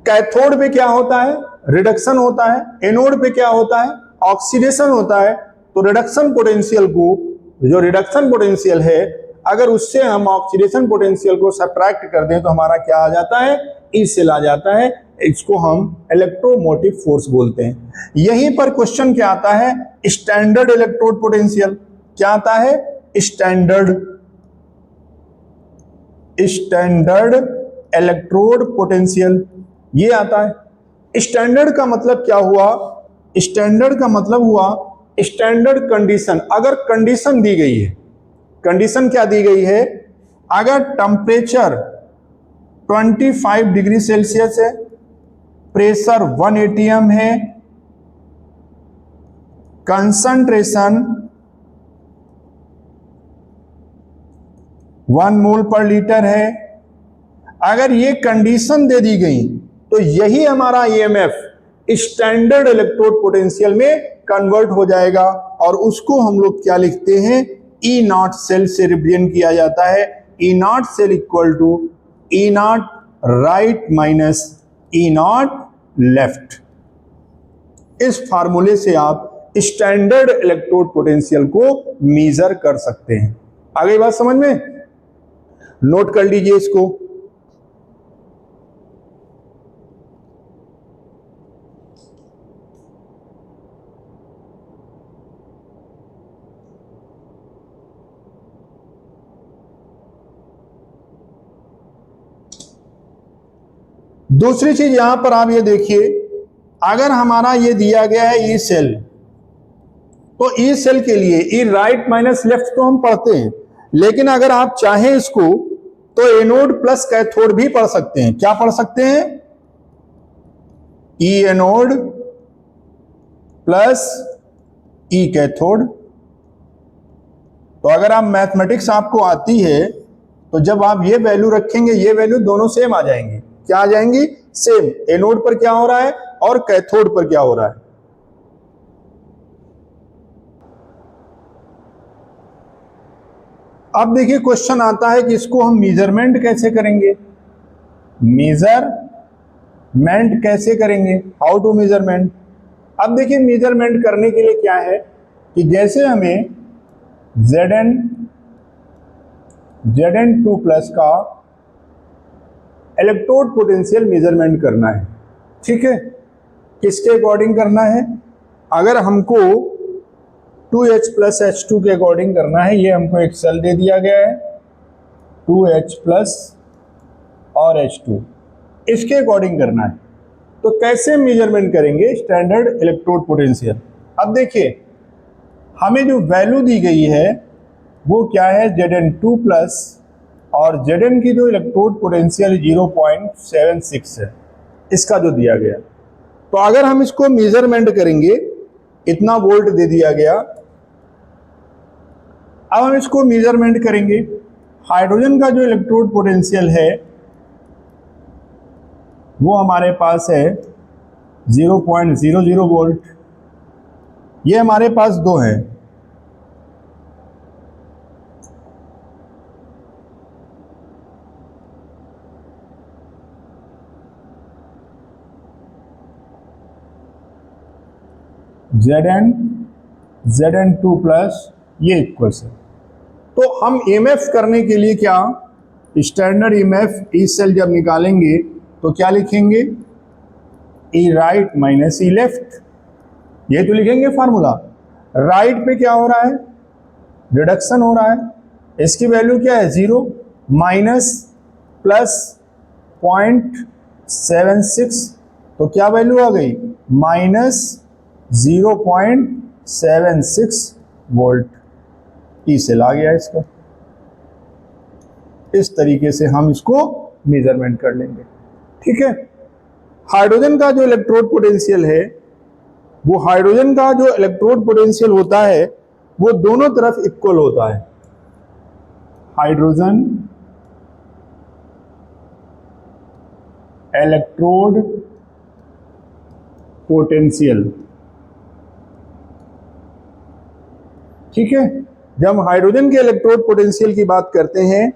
कैथोड पे क्या होता है? रिडक्शन होता है। एनोड पे क्या होता है? ऑक्सीडेशन होता है। तो रिडक्शन पोटेंशियल को, जो रिडक्शन पोटेंशियल है, अगर उससे हम ऑक्सीडेशन पोटेंशियल को सब्ट्रैक्ट कर दें तो हमारा क्या आ जाता है? ई सेल आ जाता है। इसको हम इलेक्ट्रोमोटिव फोर्स बोलते हैं। यहीं पर क्वेश्चन क्या आता है? Standard electrode potential. क्या आता है? स्टैंडर्ड इलेक्ट्रोड पोटेंशियल, ये आता है। स्टैंडर्ड का मतलब क्या हुआ? स्टैंडर्ड का मतलब हुआ स्टैंडर्ड कंडीशन। अगर कंडीशन दी गई है, कंडीशन क्या दी गई है? अगर टेम्परेचर 25 डिग्री सेल्सियस है, प्रेशर 1 atm है, कंसंट्रेशन 1 मोल पर लीटर है, अगर ये कंडीशन दे दी गई तो यही हमारा ईएमएफ स्टैंडर्ड इलेक्ट्रोड पोटेंशियल में कन्वर्ट हो जाएगा। और उसको हम लोग क्या लिखते हैं? ई नॉट सेल से रिप्रेजेंट किया जाता है। E not cell equal to E naught right minus E naught left. इस फार्मूले से आप स्टैंडर्ड इलेक्ट्रोड पोटेंशियल को मेजर कर सकते हैं। आ गई बात समझ में? नोट कर लीजिए इसको। दूसरी चीज यहां पर आप ये देखिए, अगर हमारा ये दिया गया है ई सेल, तो ई सेल के लिए ई राइट माइनस लेफ्ट तो हम पढ़ते हैं, लेकिन अगर आप चाहें इसको तो एनोड प्लस कैथोड भी पढ़ सकते हैं। क्या पढ़ सकते हैं? ई एनोड प्लस ई कैथोड। तो अगर आप मैथमेटिक्स आपको आती है तो जब आप ये वैल्यू रखेंगे, ये वैल्यू दोनों सेम आ जाएंगी। क्या आ जाएंगी? सेम। एनोड पर क्या हो रहा है और कैथोड पर क्या हो रहा है। अब देखिए क्वेश्चन आता है कि इसको हम मेजरमेंट कैसे करेंगे? मेजरमेंट कैसे करेंगे? How to measurement? अब देखिए मेजरमेंट करने के लिए क्या है, कि जैसे हमें Zn2 प्लस का इलेक्ट्रोड पोटेंशियल मेजरमेंट करना है, ठीक है। किसके अकॉर्डिंग करना है? अगर हमको 2H प्लस H2 के अकॉर्डिंग करना है, ये हमको एक सेल दे दिया गया है 2H प्लस और H2, इसके अकॉर्डिंग करना है। तो कैसे मेजरमेंट करेंगे स्टैंडर्ड इलेक्ट्रोड पोटेंशियल? अब देखिए हमें जो वैल्यू दी गई है वो क्या है, Zn2 प्लस, और Zn की जो इलेक्ट्रोड पोटेंशियल 0.76 है, इसका जो दिया गया। तो अगर हम इसको मेजरमेंट करेंगे, इतना वोल्ट दे दिया गया, अब हम इसको मेजरमेंट करेंगे। हाइड्रोजन का जो इलेक्ट्रोड पोटेंशियल है वो हमारे पास है 0.00 वोल्ट, ये हमारे पास दो हैं। Zn2 प्लस ये इक्वल्स है। तो हम EMF करने के लिए क्या, स्टैंडर्ड EMF ई सेल जब निकालेंगे तो क्या लिखेंगे, ई राइट माइनस ई लेफ्ट, ये तो लिखेंगे फार्मूला। राइट पे क्या हो रहा है, रिडक्शन हो रहा है, इसकी वैल्यू क्या है 0, माइनस प्लस 0.76, तो क्या वैल्यू आ गई, माइनस 0.76 वोल्ट ई सेल आ गया इसका। इस तरीके से हम इसको मेजरमेंट कर लेंगे, ठीक है। हाइड्रोजन का जो इलेक्ट्रोड पोटेंशियल है, वो हाइड्रोजन का जो इलेक्ट्रोड पोटेंशियल होता है वो दोनों तरफ इक्वल होता है। हाइड्रोजन इलेक्ट्रोड पोटेंशियल, ठीक है। जब हाइड्रोजन के इलेक्ट्रोड पोटेंशियल की बात करते हैं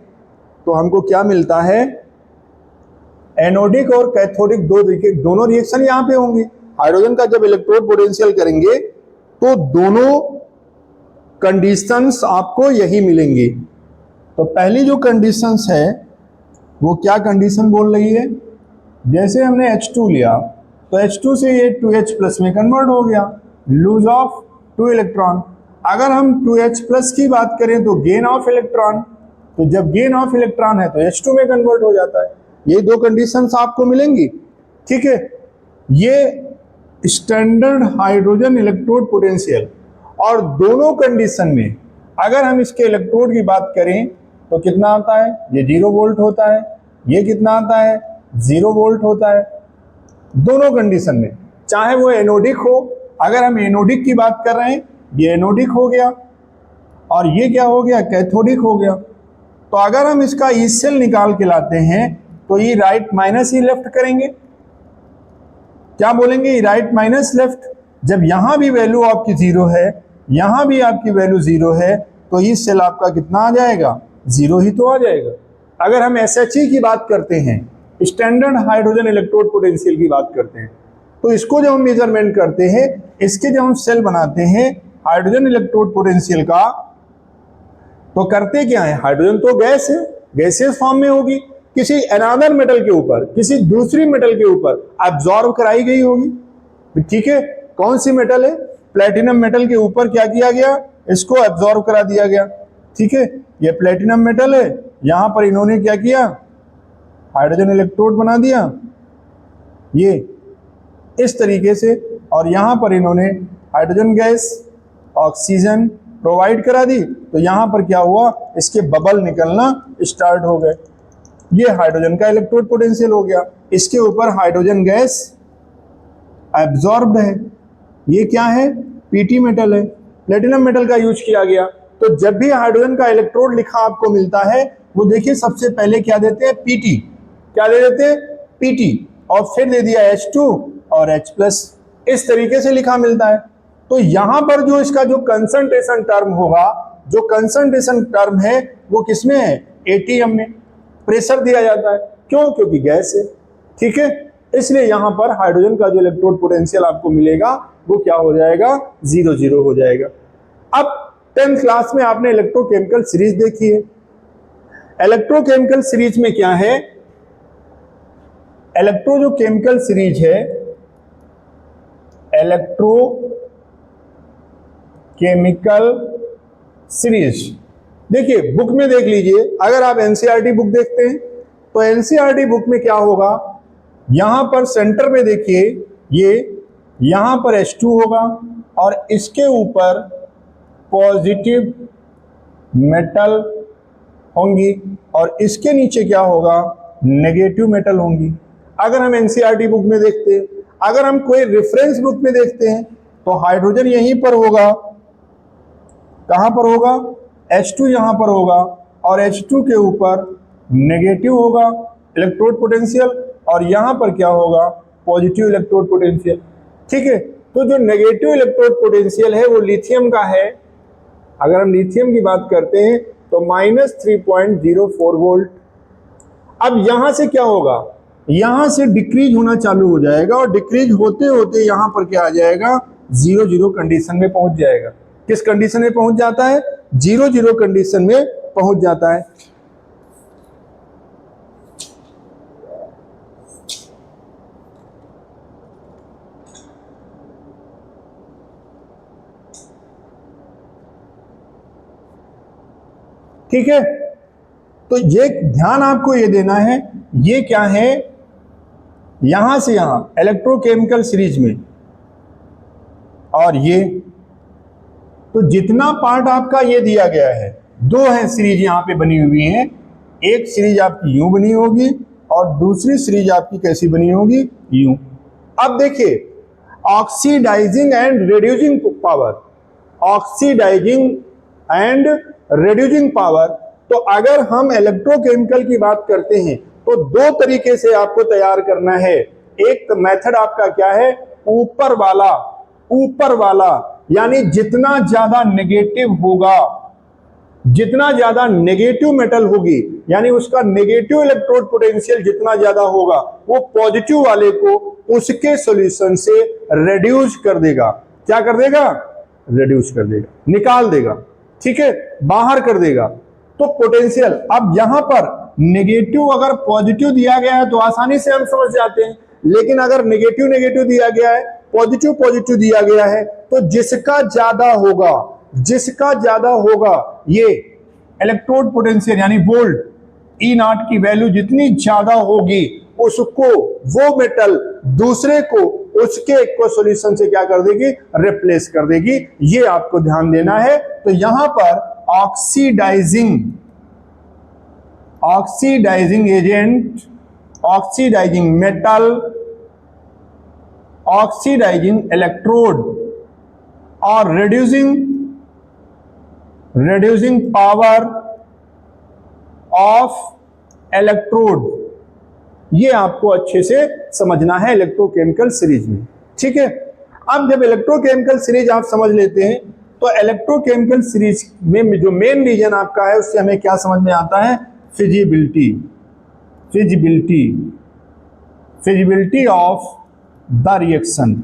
तो हमको क्या मिलता है, एनोडिक और कैथोडिक दोनों रिएक्शन यहां पे होंगे। हाइड्रोजन का जब इलेक्ट्रोड पोटेंशियल करेंगे तो दोनों कंडीशंस आपको यही मिलेंगी। तो पहली जो कंडीशंस है वो क्या कंडीशन बोल रही है, जैसे हमने H2 लिया तो H2 से ये 2H प्लस में कन्वर्ट हो गया, लूज ऑफ 2 इलेक्ट्रॉन। अगर हम 2H प्लस की बात करें तो गेन ऑफ इलेक्ट्रॉन, तो जब गेन ऑफ इलेक्ट्रॉन है तो H2 में कन्वर्ट हो जाता है। ये दो कंडीशंस आपको मिलेंगी, ठीक है। ये स्टैंडर्ड हाइड्रोजन इलेक्ट्रोड पोटेंशियल, और दोनों कंडीशन में अगर हम इसके इलेक्ट्रोड की बात करें तो कितना आता है, ये 0 वोल्ट होता है, ये कितना आता है 0 वोल्ट होता है। दोनों कंडीशन में, चाहे वो एनोडिक हो, अगर हम एनोडिक की बात कर रहे हैं ये एनोडिक हो गया, और ये क्या हो गया, कैथोडिक हो गया। तो अगर हम इसका ई सेल निकाल के लाते हैं तो ई राइट माइनस ई लेफ्ट करेंगे, क्या बोलेंगे, ई राइट माइनस लेफ्ट। जब यहां भी वैल्यू आपकी 0 है, यहां भी आपकी वैल्यू 0 है, तो ई सेल आपका कितना आ जाएगा, 0 ही तो आ जाएगा। अगर हम SHE की बात करते हैं, स्टैंडर्ड हाइड्रोजन इलेक्ट्रोड पोटेंशियल की बात करते हैं, तो इसको जब हम मेजरमेंट करते हैं, इसके जब हम सेल बनाते हैं हाइड्रोजन इलेक्ट्रोड पोटेंशियल का, तो करते क्या है, हाइड्रोजन तो गैस है, गैसियस फॉर्म में होगी, किसी अनदर मेटल के ऊपर, किसी दूसरी मेटल के ऊपर एब्जॉर्ब कराई गई होगी, ठीक है। कौन सी मेटल है, प्लेटिनम मेटल के ऊपर क्या किया गया, इसको एब्जॉर्ब करा दिया गया, ठीक है। ये प्लेटिनम मेटल है, यहां पर इन्होंने क्या किया, हाइड्रोजन इलेक्ट्रोड बना दिया, ये इस तरीके से, और यहां पर इन्होंने हाइड्रोजन गैस ऑक्सीजन प्रोवाइड करा दी, तो यहां पर क्या हुआ, इसके बबल निकलना स्टार्ट हो गए। ये हाइड्रोजन का इलेक्ट्रोड पोटेंशियल हो गया। इसके ऊपर हाइड्रोजन गैस एब्जॉर्ब्ड है, ये क्या है, पीटी मेटल है, प्लेटिनम मेटल का यूज किया गया। तो जब भी हाइड्रोजन का इलेक्ट्रोड लिखा आपको मिलता है, वो देखिए सबसे पहले क्या देते हैं, पीटी, क्या दे देते हैं, पीटी, और फिर दे दिया H2 और H प्लस, इस तरीके से लिखा मिलता है। तो यहां पर जो इसका जो कंसंट्रेशन टर्म होगा, जो कंसंट्रेशन टर्म है वो किसमें है, ATM में। प्रेशर दिया जाता है, क्यों, क्योंकि गैस है, ठीक है। इसलिए यहां पर हाइड्रोजन का जो इलेक्ट्रोड पोटेंशियल आपको मिलेगा वो क्या हो जाएगा, 0 0 हो जाएगा। अब 10th क्लास में आपने इलेक्ट्रोकेमिकल सीरीज देखी है। इलेक्ट्रोकेमिकल सीरीज में क्या है, जो केमिकल सीरीज है, इलेक्ट्रोकेमिकल सीरीज, देखिए बुक में देख लीजिए, अगर आप एनसीईआरटी बुक देखते हैं तो एनसीईआरटी बुक में क्या होगा, यहां पर सेंटर में देखिए, ये यहां पर H2 होगा और इसके ऊपर पॉजिटिव मेटल होंगी और इसके नीचे क्या होगा, नेगेटिव मेटल होंगी। अगर हम एनसीईआरटी बुक में देखते हैं, अगर हम कोई रेफरेंस बुक में देखते हैं तो हाइड्रोजन यहीं पर होगा, कहां पर होगा, H2 यहां पर होगा और H2 के ऊपर नेगेटिव होगा इलेक्ट्रोड पोटेंशियल और यहां पर क्या होगा, पॉजिटिव इलेक्ट्रोड पोटेंशियल। ठीक है, तो जो नेगेटिव इलेक्ट्रोड पोटेंशियल है वो लिथियम का है। अगर हम लिथियम की बात करते हैं तो -3.04 वोल्ट। अब यहां से क्या होगा, यहां से डिक्रीज होना चालू हो जाएगा और डिक्रीज होते होते यहां पर क्या आ जाएगा, 0 कंडीशन में पहुंच जाएगा। किस कंडीशन में पहुंच जाता है, 0 कंडीशन में पहुंच जाता है। ठीक है, तो ये ध्यान आपको ये देना है, ये क्या है, यहां से यहां इलेक्ट्रोकेमिकल सीरीज में, और ये तो जितना पार्ट आपका ये दिया गया है, दो है सीरीज यहां पे बनी हुई है, एक सीरीज आपकी यूं बनी होगी और दूसरी सीरीज आपकी कैसी बनी होगी, यूं। अब देखिए, oxidizing and reducing power, oxidizing and reducing power, तो अगर हम इलेक्ट्रोकेमिकल की बात करते हैं तो दो तरीके से आपको तैयार करना है। एक मेथड आपका क्या है, ऊपर वाला, यानी जितना ज्यादा नेगेटिव होगा, जितना ज्यादा नेगेटिव मेटल होगी, यानी उसका नेगेटिव इलेक्ट्रोड पोटेंशियल जितना ज्यादा होगा, वो पॉजिटिव वाले को उसके सॉल्यूशन से रिड्यूस कर देगा। क्या कर देगा, रिड्यूस कर देगा, निकाल देगा, ठीक है, बाहर कर देगा। तो पोटेंशियल, अब यहां पर नेगेटिव अगर पॉजिटिव दिया गया है तो आसानी से हम समझ जाते हैं, लेकिन अगर नेगेटिव नेगेटिव दिया गया है, पॉजिटिव पॉजिटिव दिया गया है, तो जिसका ज्यादा होगा ये इलेक्ट्रोड पोटेंशियल यानी वोल्ट E0 की वैल्यू जितनी ज्यादा होगी, उसको वो मेटल दूसरे को उसके इक्वल सॉल्यूशन से क्या कर देगी, रिप्लेस कर देगी। ये आपको ध्यान देना है। तो यहां पर oxidizing agent, oxidizing metal, oxidizing electrode और रिड्यूसिंग पावर ऑफ इलेक्ट्रोड, ये आपको अच्छे से समझना है इलेक्ट्रोकेमिकल सीरीज में। ठीक है, अब जब इलेक्ट्रोकेमिकल सीरीज आप समझ लेते हैं तो इलेक्ट्रोकेमिकल सीरीज में जो मेन रीजन आपका है उससे हमें क्या समझ में आता है, फिजिबिलिटी ऑफ द रिएक्शन।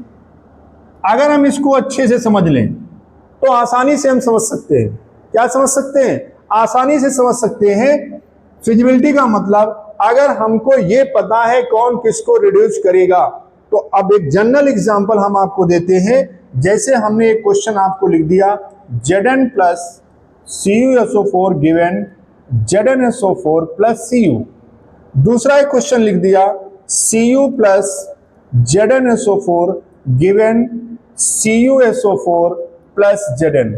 अगर हम इसको अच्छे से समझ लें तो आसानी से हम समझ सकते हैं, क्या समझ सकते हैं, आसानी से समझ सकते हैं। फिजिबिलिटी का मतलब, अगर हमको ये पता है कौन किसको रिड्यूस करेगा, तो अब एक जनरल एग्जांपल हम आपको देते हैं। जैसे हमने एक क्वेश्चन आपको लिख दिया, Zn plus CuSO4 given ZnSO4 plus Cu। दूसरा एक क्वेश्चन लिख दिया, Cu plus ZnSO4 given CuSO4 plus Zn।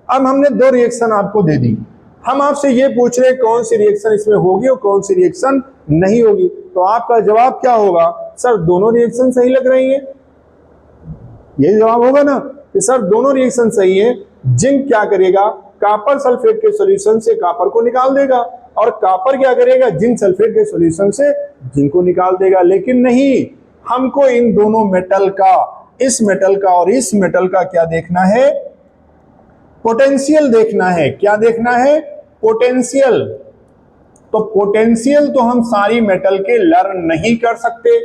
अब हमने दो रिएक्शन आपको दे दी, हम आपसे ये पूछ रहे हैं कौन सी रिएक्शन इसमें होगी और कौन सी रिएक्शन नहीं होगी। तो आपका जवाब क्या होगा, सर दोनों रिएक्शन सही लग रही है। यही जवाब होगा ना कि सर दोनों रिएक्शन सही है। जिंक क्या करेगा, कॉपर सल्फेट के सॉल्यूशन से कॉपर को निकाल देगा, और कॉपर क्या करेगा, जिंक सल्फेट के सॉल्यूशन से जिंक को निकाल देगा। लेकिन नहीं, हमको इन दोनों मेटल का, इस मेटल का और इस मेटल का क्या देखना है, पोटेंशियल देखना है। क्या देखना है, पोटेंशियल। तो पोटेंशियल तो हम सारी मेटल के लर्न नहीं कर सकते,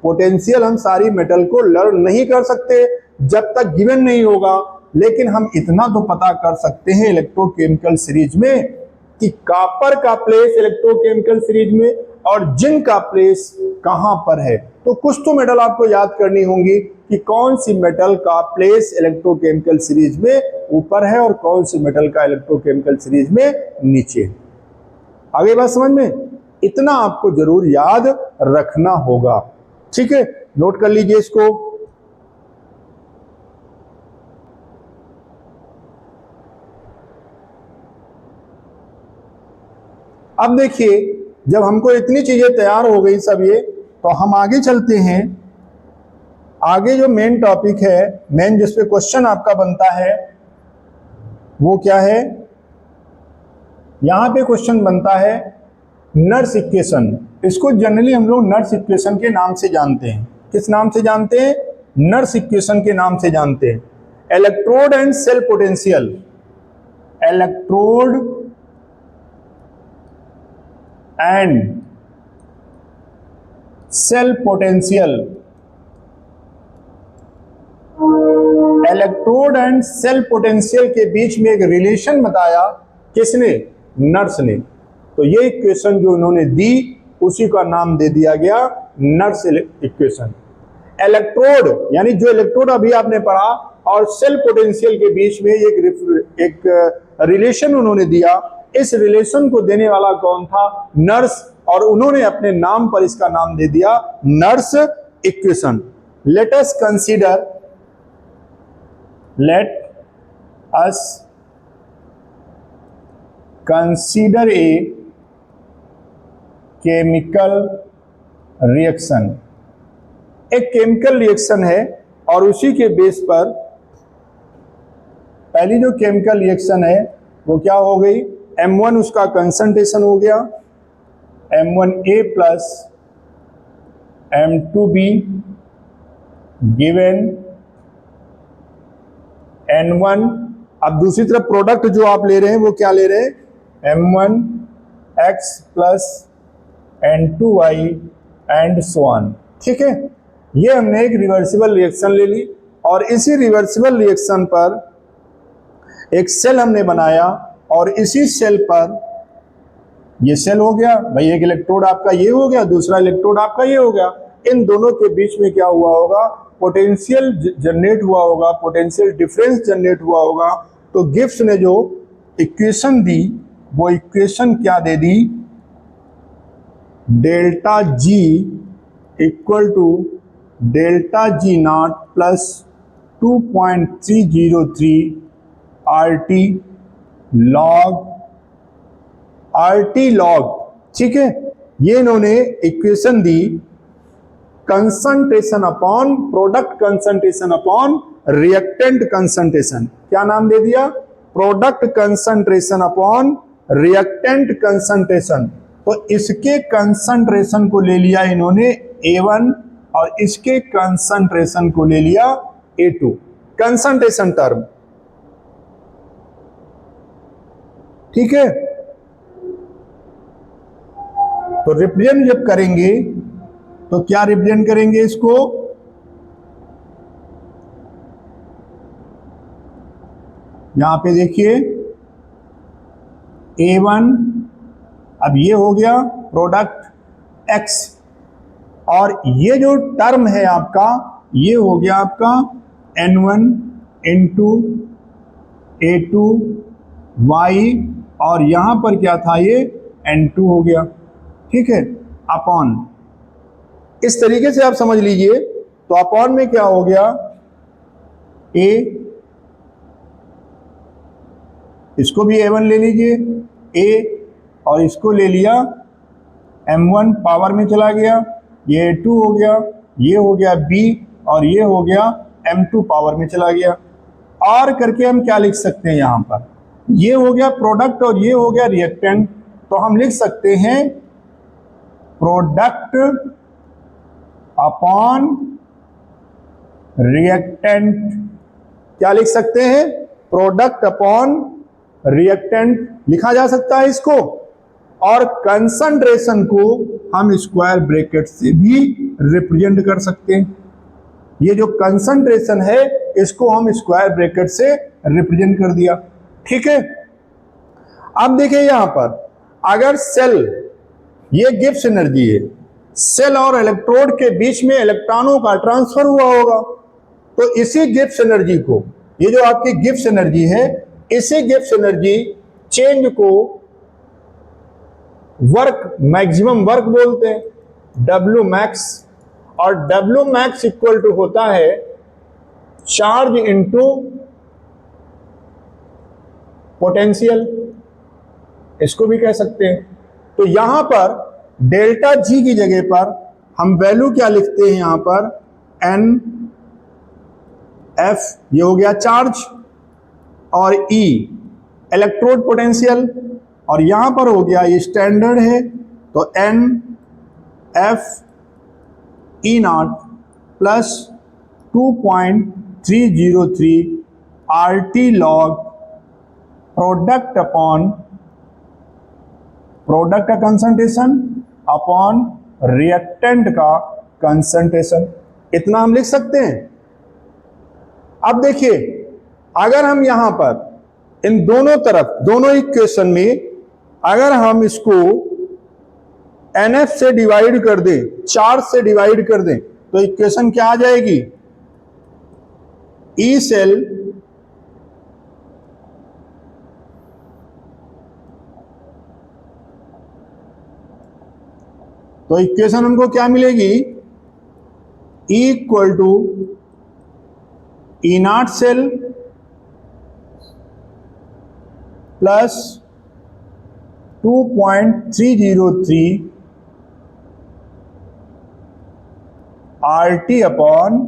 पोटेंशियल हम सारी मेटल को लर्न नहीं कर सकते जब तक गिवन नहीं होगा लेकिन हम इतना तो पता कर सकते हैं इलेक्ट्रोकेमिकल सीरीज में कि कॉपर का प्लेस इलेक्ट्रोकेमिकल सीरीज में और जिंक का प्लेस कहां पर है। तो कुछ तो मेटल आपको याद करनी होंगी कि कौन सी मेटल का प्लेस इलेक्ट्रोकेमिकल सीरीज में ऊपर है और कौन सी मेटल का इलेक्ट्रोकेमिकल सीरीज में नीचे है। आगे बात समझ में, इतना आपको जरूर याद रखना होगा। ठीक है, नोट कर लीजिए इसको। अब देखिए, जब हमको इतनी चीजें तैयार हो गई सब ये, तो हम आगे चलते हैं। आगे जो मेन टॉपिक है, मेन जिस पे क्वेश्चन आपका बनता है वो क्या है। यहां पे क्वेश्चन बनता है नर्स इक्वेशन। इसको जनरली हम लोग नर्स इक्वेशन के नाम से जानते हैं। किस नाम से जानते हैं? नर्स इक्वेशन के नाम से जानते हैं। Electrode and cell potential, electrode and cell potential, electrode and cell potential के बीच में एक रिलेशन बताया। किसने? नर्स ने। तो ये इक्वेशन जो उन्होंने दी उसी का नाम दे दिया गया नर्स इक्वेशन। इलेक्ट्रोड यानी जो इलेक्ट्रोड अभी आपने पढ़ा और सेल पोटेंशियल के बीच में एक रिलेशन उन्होंने दिया। इस रिलेशन को देने वाला कौन था? नर्स। और उन्होंने अपने नाम पर इसका नाम दे दिया Nernst equation. Let us consider, let us consider a chemical reaction. एक केमिकल रिएक्शन है और उसी के बेस पर पहली जो केमिकल रिएक्शन है वो क्या हो गई? M1 उसका कंसंट्रेशन हो गया, M1A plus M2B given N1। अब दूसरी तरफ प्रोडक्ट जो आप ले रहे हैं वो क्या ले रहे हैं? M1X plus N2Y and so on. ठीक है, ये हमने एक रिवर्सिबल रिएक्शन ले ली और इसी रिवर्सिबल रिएक्शन पर एक सेल हमने बनाया और इसी सेल पर ये सेल हो गया भाई, एक इलेक्ट्रोड आपका ये हो गया, दूसरा इलेक्ट्रोड आपका ये हो गया। इन दोनों के बीच में क्या हुआ होगा? पोटेंशियल जनरेट हुआ होगा, पोटेंशियल डिफरेंस जनरेट हुआ होगा। तो गिब्स ने जो इक्वेशन दी वो इक्वेशन क्या दे दी? Delta G equal to delta G naught plus 2.303 RT log। ठीक है, ये इन्होंने इक्वेशन दी concentration upon product concentration upon reactant concentration. क्या नाम दे दिया? Product concentration upon reactant concentration. तो इसके कंसंट्रेशन को ले लिया इन्होंने A1 और इसके कंसंट्रेशन को ले लिया A2। कंसंट्रेशन टर्म, ठीक है। तो रिप्रेजेंट जब करेंगे तो क्या रिप्रेजेंट करेंगे इसको? यहां पे देखिए A1, अब ये हो गया प्रोडक्ट X और ये जो टर्म है आपका ये हो गया आपका N1 इंटू A2 Y और यहां पर क्या था? ये N2 हो गया। ठीक है, अपॉन, इस तरीके से आप समझ लीजिए। तो अपॉन में क्या हो गया? A, इसको भी A1 ले लीजिए A और इसको ले लिया M1 पावर में चला गया, ये A2 हो गया, ये हो गया B और ये हो गया M2 पावर में चला गया। और करके हम क्या लिख सकते हैं? यहां पर ये हो गया प्रोडक्ट और ये हो गया रिएक्टेंट। तो हम लिख सकते हैं प्रोडक्ट अपॉन रिएक्टेंट। क्या लिख सकते हैं? प्रोडक्ट अपॉन रिएक्टेंट लिखा जा सकता है इसको। और कंसंट्रेशन को हम स्क्वायर ब्रैकेट से भी रिप्रेजेंट कर सकते हैं। ये जो कंसंट्रेशन है इसको हम स्क्वायर ब्रैकेट से रिप्रेजेंट कर दिया। ठीक है, अब देखिए यहां पर अगर सेल, ये गिब्स एनर्जी है, सेल और इलेक्ट्रोड के बीच में इलेक्ट्रॉनों का ट्रांसफर हुआ होगा, तो इसी गिब्स एनर्जी को, ये जो आपकी गिब्स एनर्जी है, इसी गिब्स एनर्जी चेंज को वर्क, मैक्सिमम वर्क बोलते हैं, W मैक्स। और W मैक्स इक्वल टू होता है चार्ज इनटू पोटेंशियल, इसको भी कह सकते हैं। तो यहां पर डेल्टा जी की जगह पर हम वैल्यू क्या लिखते हैं, यहां पर एन एफ, ये हो गया चार्ज, और ई इलेक्ट्रोड पोटेंशियल, और यहां पर हो गया, ये स्टैंडर्ड है, तो N F E not plus 2.303 R T log product upon, product का कंसंट्रेशन अपॉन रिएक्टेंट का कंसंट्रेशन, इतना हम लिख सकते हैं। अब देखिए अगर हम यहां पर इन दोनों तरफ, दोनों इक्वेशन में अगर हम इसको NF से डिवाइड कर दें, 4 से डिवाइड कर दें, तो इक्वेशन क्या आ जाएगी, ई सेल तो इक्वेशन उनको क्या मिलेगी, E equal to E not cell plus 2.303 RT upon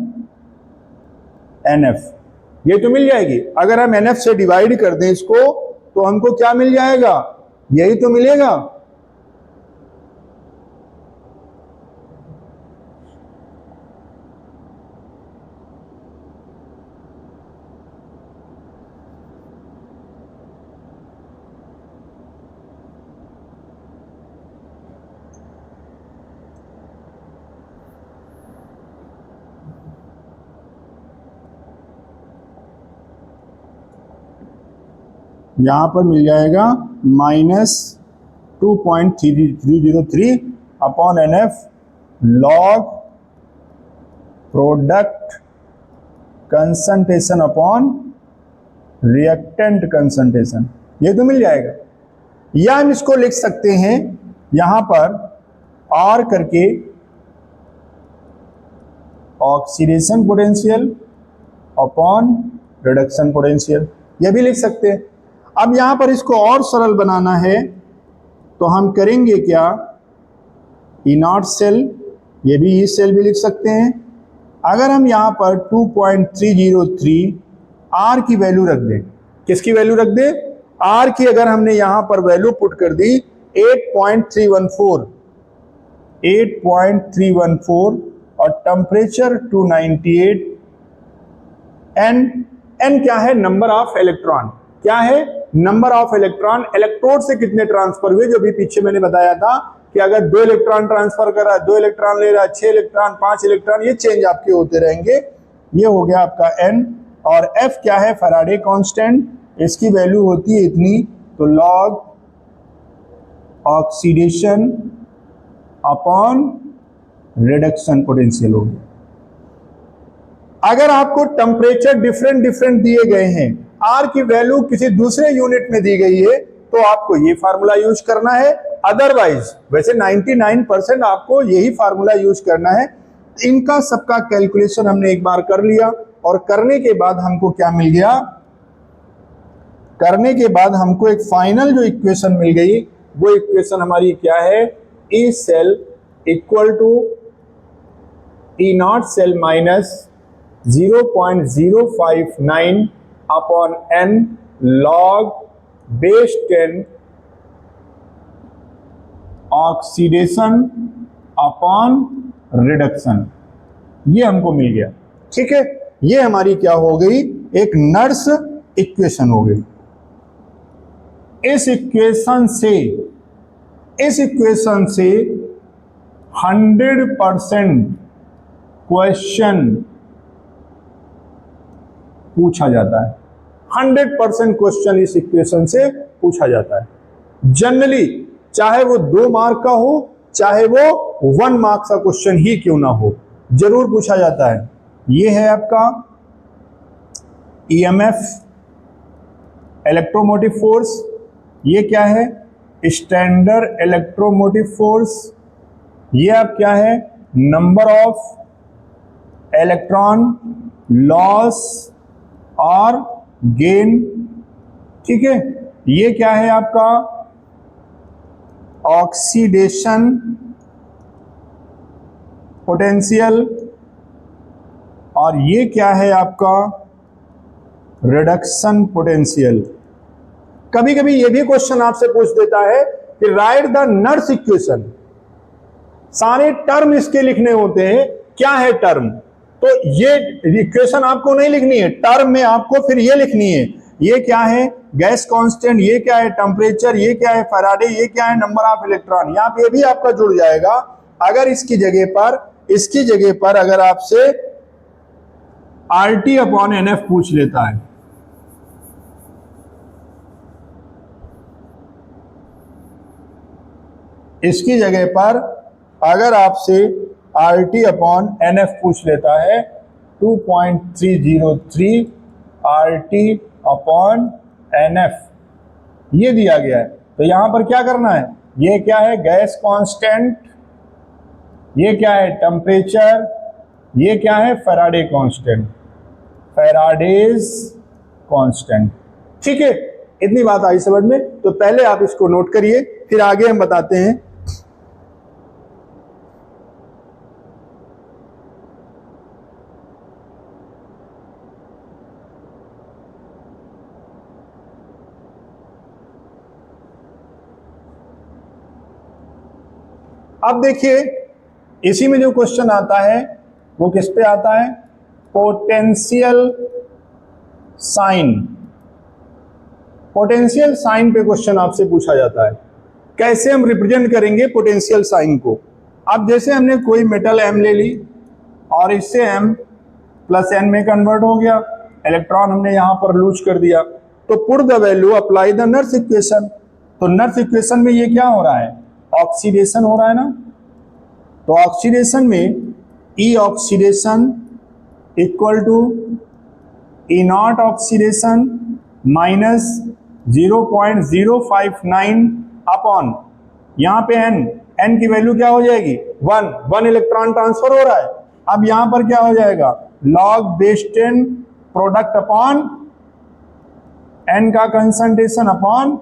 NF, ये तो मिल जाएगी। अगर हम NF से डिवाइड कर दें इसको, तो हमको क्या मिल जाएगा, यही तो मिलेगा। यहां पर मिल जाएगा -2.303 upon NF log product concentration upon reactant concentration, ये तो मिल जाएगा। या हम इसको लिख सकते हैं यहां पर R करके oxidation potential upon reduction potential, ये भी लिख सकते हैं। अब यहां पर इसको और सरल बनाना है, तो हम करेंगे क्या, ई नॉट सेल, ये भी ई सेल भी लिख सकते हैं। अगर हम यहां पर 2.303 आर की वैल्यू रख दें, किसकी वैल्यू रख दें, आर की, अगर हमने यहां पर वैल्यू पुट कर दी 8.314 और टेम्परेचर 298, एन क्या है, नंबर ऑफ इलेक्ट्रॉन, क्या है, नंबर ऑफ इलेक्ट्रॉन, इलेक्ट्रोड से कितने ट्रांसफर हुए, जो भी पीछे मैंने बताया था कि अगर 2 इलेक्ट्रॉन ट्रांसफर कर रहा है, 2 इलेक्ट्रॉन ले रहा है, 6 इलेक्ट्रॉन, 5 इलेक्ट्रॉन, ये चेंज आपके होते रहेंगे। ये हो गया आपका एन, और एफ क्या है, फैराडे कांस्टेंट, इसकी वैल्यू होती है इतनी, तो log oxidation upon reduction potential हो गया। अगर आपको टेम्परेचर डिफरेंट दिए गए हैं, आर की वैल्यू किसी दूसरे यूनिट में दी गई है, तो आपको ये फार्मूला यूज करना है, अदरवाइज वैसे 99% आपको यही फार्मूला यूज करना है। इनका सबका कैलकुलेशन हमने एक बार कर लिया, और करने के बाद हमको क्या मिल गया, करने के बाद हमको एक फाइनल जो इक्वेशन मिल गई, वो इक्वेशन हमारी क्या है, E cell equal to E not cell minus 0.059 upon n log base 10 oxidation upon reduction, ये हमको मिल गया। ठीक है, ये हमारी क्या हो गई, एक नर्स इक्वेशन हो गई। इस इक्वेशन से 100% क्वेश्चन पूछा जाता है। 100% क्वेश्चन इस इक्वेशन से पूछा जाता है जनरली, चाहे वो 2 मार्क का हो, चाहे वो 1 मार्क का क्वेश्चन ही क्यों ना हो, जरूर पूछा जाता है। ये है आपका ईएमएफ, इलेक्ट्रोमोटिव फोर्स। ये क्या है? Standard electromotive force. ये अब क्या है? नंबर ऑफ इलेक्ट्रॉन लॉस और गेन। ठीक है, ये क्या है आपका? Oxidation potential. और ये क्या है आपका? Reduction potential. कभी कभी ये भी क्वेश्चन आपसे पूछ देता है कि राइट द नर्स इक्वेशन। सारे टर्म इसके लिखने होते हैं। क्या है टर्म? तो ये इक्वेशन आपको नहीं लिखनी है, टर्म में आपको फिर ये लिखनी है। ये क्या है? Gas constant. ये क्या है? टेम्परेचर। ये क्या है? फैराडे। ये क्या है? Number of electron. यहां पे भी आपका जुड़ जाएगा। अगर इसकी जगह पर अगर आपसे RT/NF पूछ लेता है, इसकी जगह पर अगर आपसे RT/NF पूछ लेता है 2.303 RT/NF ये दिया गया है, तो यहां पर क्या करना है? ये क्या है? Gas constant. ये क्या है? टेम्परेचर। ये क्या है? Faraday constant, Faraday's constant. ठीक है, इतनी बात आई समझ में? तो पहले आप इसको नोट करिए, फिर आगे हम बताते हैं। अब देखिए, इसी में जो क्वेश्चन आता है वो किस पे आता है? Potential sign. पोटेंशियल साइन पे क्वेश्चन आपसे पूछा जाता है। कैसे हम रिप्रेजेंट करेंगे पोटेंशियल साइन को? अब जैसे हमने कोई मेटल M ले ली और इससे M+N में कन्वर्ट हो गया, इलेक्ट्रॉन हमने यहां पर लूज कर दिया, तो put the value apply the Nernst equation. तो नर्स इक्वेशन में ये क्या हो रहा है? ऑक्सीडेशन हो रहा है ना। तो ऑक्सीडेशन में E oxidation equal to E naught oxidation minus 0.059 upon, यहां पे n की वैल्यू क्या हो जाएगी? 1 इलेक्ट्रॉन ट्रांसफर हो रहा है। अब यहां पर क्या हो जाएगा? log base 10 product upon n का concentration upon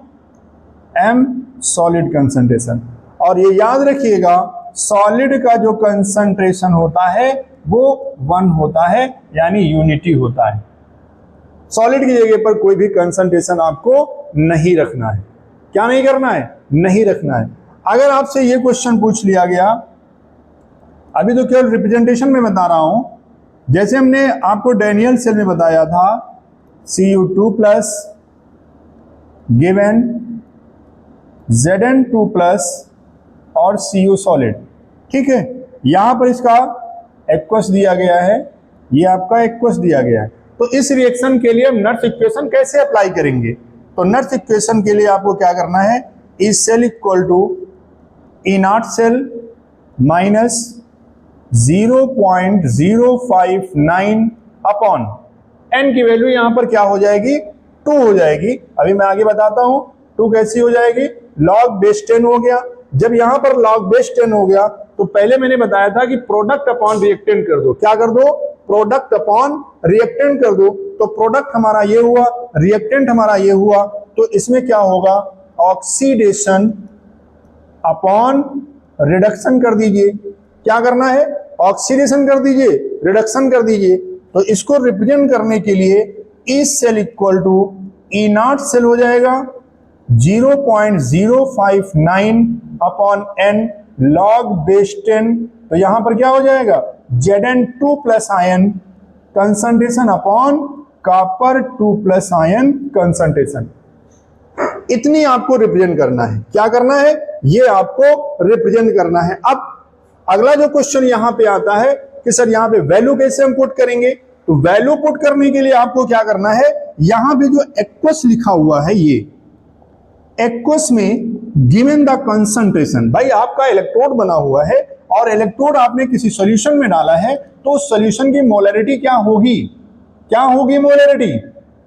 m solid concentration. और ये याद रखिएगा, सॉलिड का जो कंसंट्रेशन होता है वो 1 होता है, यानी यूनिटी होता है। सॉलिड की जगह पर कोई भी कंसंट्रेशन आपको नहीं रखना है। क्या नहीं करना है? नहीं रखना है। अगर आपसे ये क्वेश्चन पूछ लिया गया, अभी तो केवल रिप्रेजेंटेशन में बता रहा हूं, जैसे हमने आपको डैनियल सेल में बताया था Cu2+ गिवन Zn2+ और Cu सॉलिड। ठीक है, यहां पर इसका एक्वस दिया गया है, ये आपका एक्वस दिया गया है। तो इस रिएक्शन के लिए हम नर्स इक्वेशन कैसे अप्लाई करेंगे? तो नर्स इक्वेशन के लिए आपको क्या करना है? E cell equal to E not cell minus 0.059 upon n की वैल्यू यहां पर क्या हो जाएगी? 2 हो जाएगी। अभी मैं आगे बताता हूं 2 कैसी हो जाएगी? log बेस 10 हो गया। जब यहां पर log बेस 10 हो गया तो पहले मैंने बताया था कि प्रोडक्ट अपॉन रिएक्टेंट कर दो। क्या कर दो? प्रोडक्ट अपॉन रिएक्टेंट कर दो। तो प्रोडक्ट हमारा ये हुआ, रिएक्टेंट हमारा ये हुआ, तो इसमें क्या होगा? ऑक्सीडेशन अपॉन रिडक्शन कर दीजिए। क्या करना है? ऑक्सीडेशन कर दीजिए, रिडक्शन कर दीजिए। तो इसको रिप्रेजेंट करने के लिए E cell equal to E not cell हो जाएगा 0.059 अपॉन n log बेस 10। तो यहां पर क्या हो जाएगा? Zn2+ ion concentration upon copper 2+ ion concentration. इतनी आपको रिप्रेजेंट करना है। क्या करना है? ये आपको रिप्रेजेंट करना है। अब अगला जो क्वेश्चन यहां पे आता है कि सर यहां पे वैल्यू कैसे हम पुट करेंगे? तो वैल्यू पुट करने के लिए आपको क्या करना है, यहां पे जो एक्वस लिखा हुआ है, ये एक्वस में गिवन द कंसंट्रेशन, भाई आपका इलेक्ट्रोड बना हुआ है और इलेक्ट्रोड आपने किसी सॉल्यूशन में डाला है, तो उस सॉल्यूशन की मोलरिटी क्या होगी, क्या होगी मोलरिटी,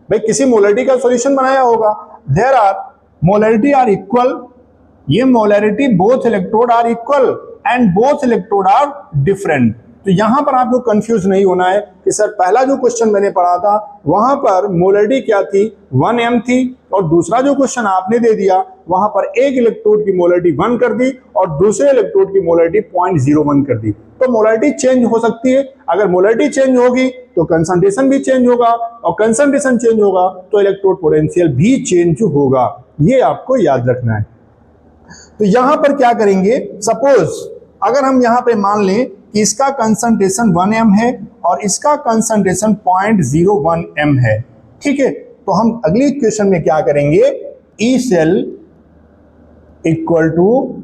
भाई किसी मोलरिटी का सॉल्यूशन बनाया होगा, there are molarity are equal, ये molarity both electrode are equal and both electrode are different. तो यहां पर आपको कंफ्यूज नहीं होना है कि सर पहला जो क्वेश्चन मैंने पढ़ा था वहां पर मोलरिटी क्या थी, 1 m थी, और दूसरा जो क्वेश्चन आपने दे दिया वहां पर एक इलेक्ट्रोड की मोलरिटी 1 कर दी और दूसरे इलेक्ट्रोड की मोलरिटी 0.01 कर दी। तो मोलरिटी चेंज हो सकती है, अगर मोलरिटी चेंज होगी तो कंसंट्रेशन भी चेंज होगा, और कंसंट्रेशन चेंज होगा तो इलेक्ट्रोड पोटेंशियल भी चेंज होगा, ये आपको याद रखना है। तो यहां पर क्या करेंगे, सपोज अगर हम यहां पे मान लें कि इसका कंसंट्रेशन 1 m है और इसका कंसंट्रेशन 0.01 m है, ठीक है, तो हम अगली इक्वेशन में क्या करेंगे, E cell equal to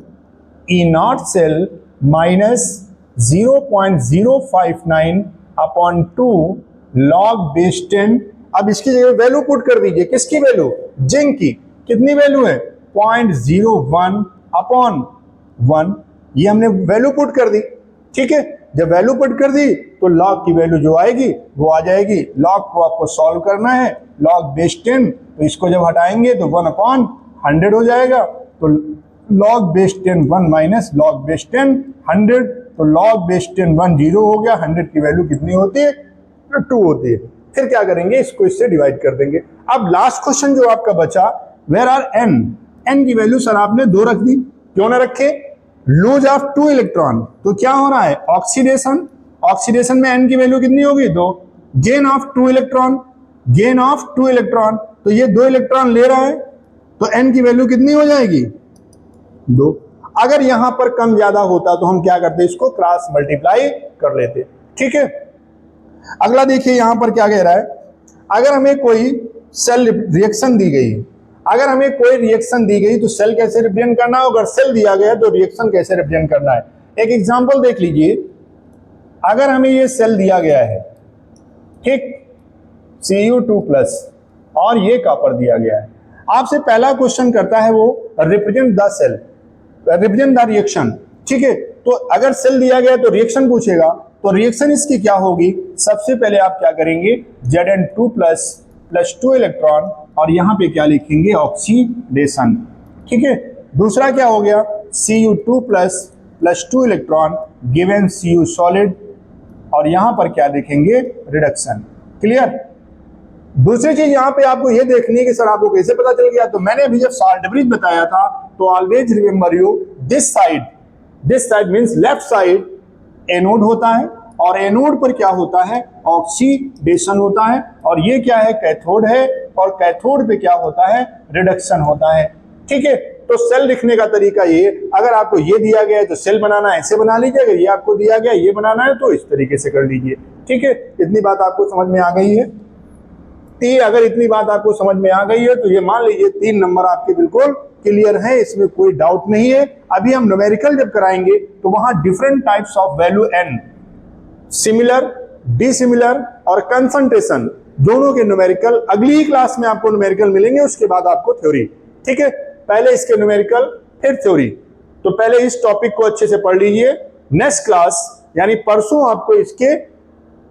E not cell minus 0.059 upon 2 log base 10। अब इसकी जगह वैल्यू पुट कर दीजिए, किसकी वैल्यू, जिंक की, कितनी वैल्यू है 0.01 अपॉन 1, ये हमने वैल्यू पुट कर दी, ठीक है। जब वैल्यू पुट कर दी तो लॉग की वैल्यू जो आएगी वो आ जाएगी, लॉग को आपको सॉल्व करना है, लॉग बेस 10, तो इसको जब हटाएंगे तो 1 अपॉन 100 हो जाएगा, तो log base 10 1 minus log base 10 100, तो लॉग बेस 10 1 0 हो गया, 100 की वैल्यू कितनी होती है, 2 होती है। फिर क्या करेंगे, इसको इससे डिवाइड कर देंगे। अब लास्ट क्वेश्चन जो आपका बचा, वेयर आर एन, एन की वैल्यू सर आपने 2 रख दी, क्यों ना रखे, लूज ऑफ 2 इलेक्ट्रॉन, तो क्या हो रहा है ऑक्सीडेशन, ऑक्सीडेशन में एन की वैल्यू कितनी होगी 2, gain of 2 electron, gain of 2 electron, तो ये 2 इलेक्ट्रॉन ले रहा है तो एन की वैल्यू कितनी हो जाएगी 2। अगर यहां पर कम ज्यादा होता तो हम क्या करते, इसको क्रॉस मल्टीप्लाई कर लेते, ठीक है। अगला देखिए यहां पर क्या कह रहा है, अगर हमें कोई सेल रिएक्शन दी गई, अगर हमें कोई रिएक्शन दी गई तो सेल कैसे रिप्रेजेंट करना है, अगर सेल दिया गया तो रिएक्शन कैसे रिप्रेजेंट करना है। एक एग्जांपल देख लीजिए, अगर हमें ये सेल दिया गया है, ठीक, Cu2+ और ये कॉपर दिया गया है, आपसे पहला क्वेश्चन करता है वो represent the cell, represent the reaction, ठीक है। तो अगर सेल दिया गया तो रिएक्शन पूछेगा, तो रिएक्शन इसकी क्या होगी, सबसे पहले आप क्या करेंगे, Zn2+ प्लस 2 इलेक्ट्रॉन, और यहां पे क्या लिखेंगे, ऑक्सीडेशन, ठीक है। दूसरा क्या हो गया, Cu2+ plus 2 electron given Cu solid, और यहां पर क्या लिखेंगे, रिडक्शन, क्लियर। दूसरी चीज यहां पे आपको ये देखनी है कि सर आपको कैसे पता चल गया, तो मैंने अभी जब साल्ट ब्रिज बताया था, तो always remember you this side means left side anode होता है, और एनोड पर क्या होता है, ऑक्सीडेशन होता है, और ये क्या है, कैथोड है, और कैथोड पे क्या होता है, रिडक्शन होता है, ठीक है। तो सेल लिखने का तरीका ये, अगर आपको ये दिया गया है तो सेल बनाना ऐसे बना लीजिए, अगर ये आपको दिया गया ये बनाना है तो इस तरीके से कर लीजिए, ठीक है। इतनी बात आपको समझ में आ गई है, अगर इतनी बात आपको समझ में आ गई है तो ये मान लीजिए 3 नंबर आपके बिल्कुल क्लियर है, इसमें कोई डाउट नहीं है। अभी हम न्यूमेरिकल जब कराएंगे तो वहां different types of value n, similar, dissimilar और कंसंट्रेशन, दोनों के न्यूमेरिकल अगली ही क्लास में आपको न्यूमेरिकल मिलेंगे, उसके बाद आपको थ्योरी, ठीक है। पहले इसके न्यूमेरिकल फिर थ्योरी, तो पहले इस टॉपिक को अच्छे से पढ़ लीजिए, नेक्स्ट क्लास यानी परसों आपको इसके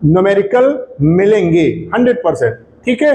न्यूमेरिकल मिलेंगे 100%, ठीक है।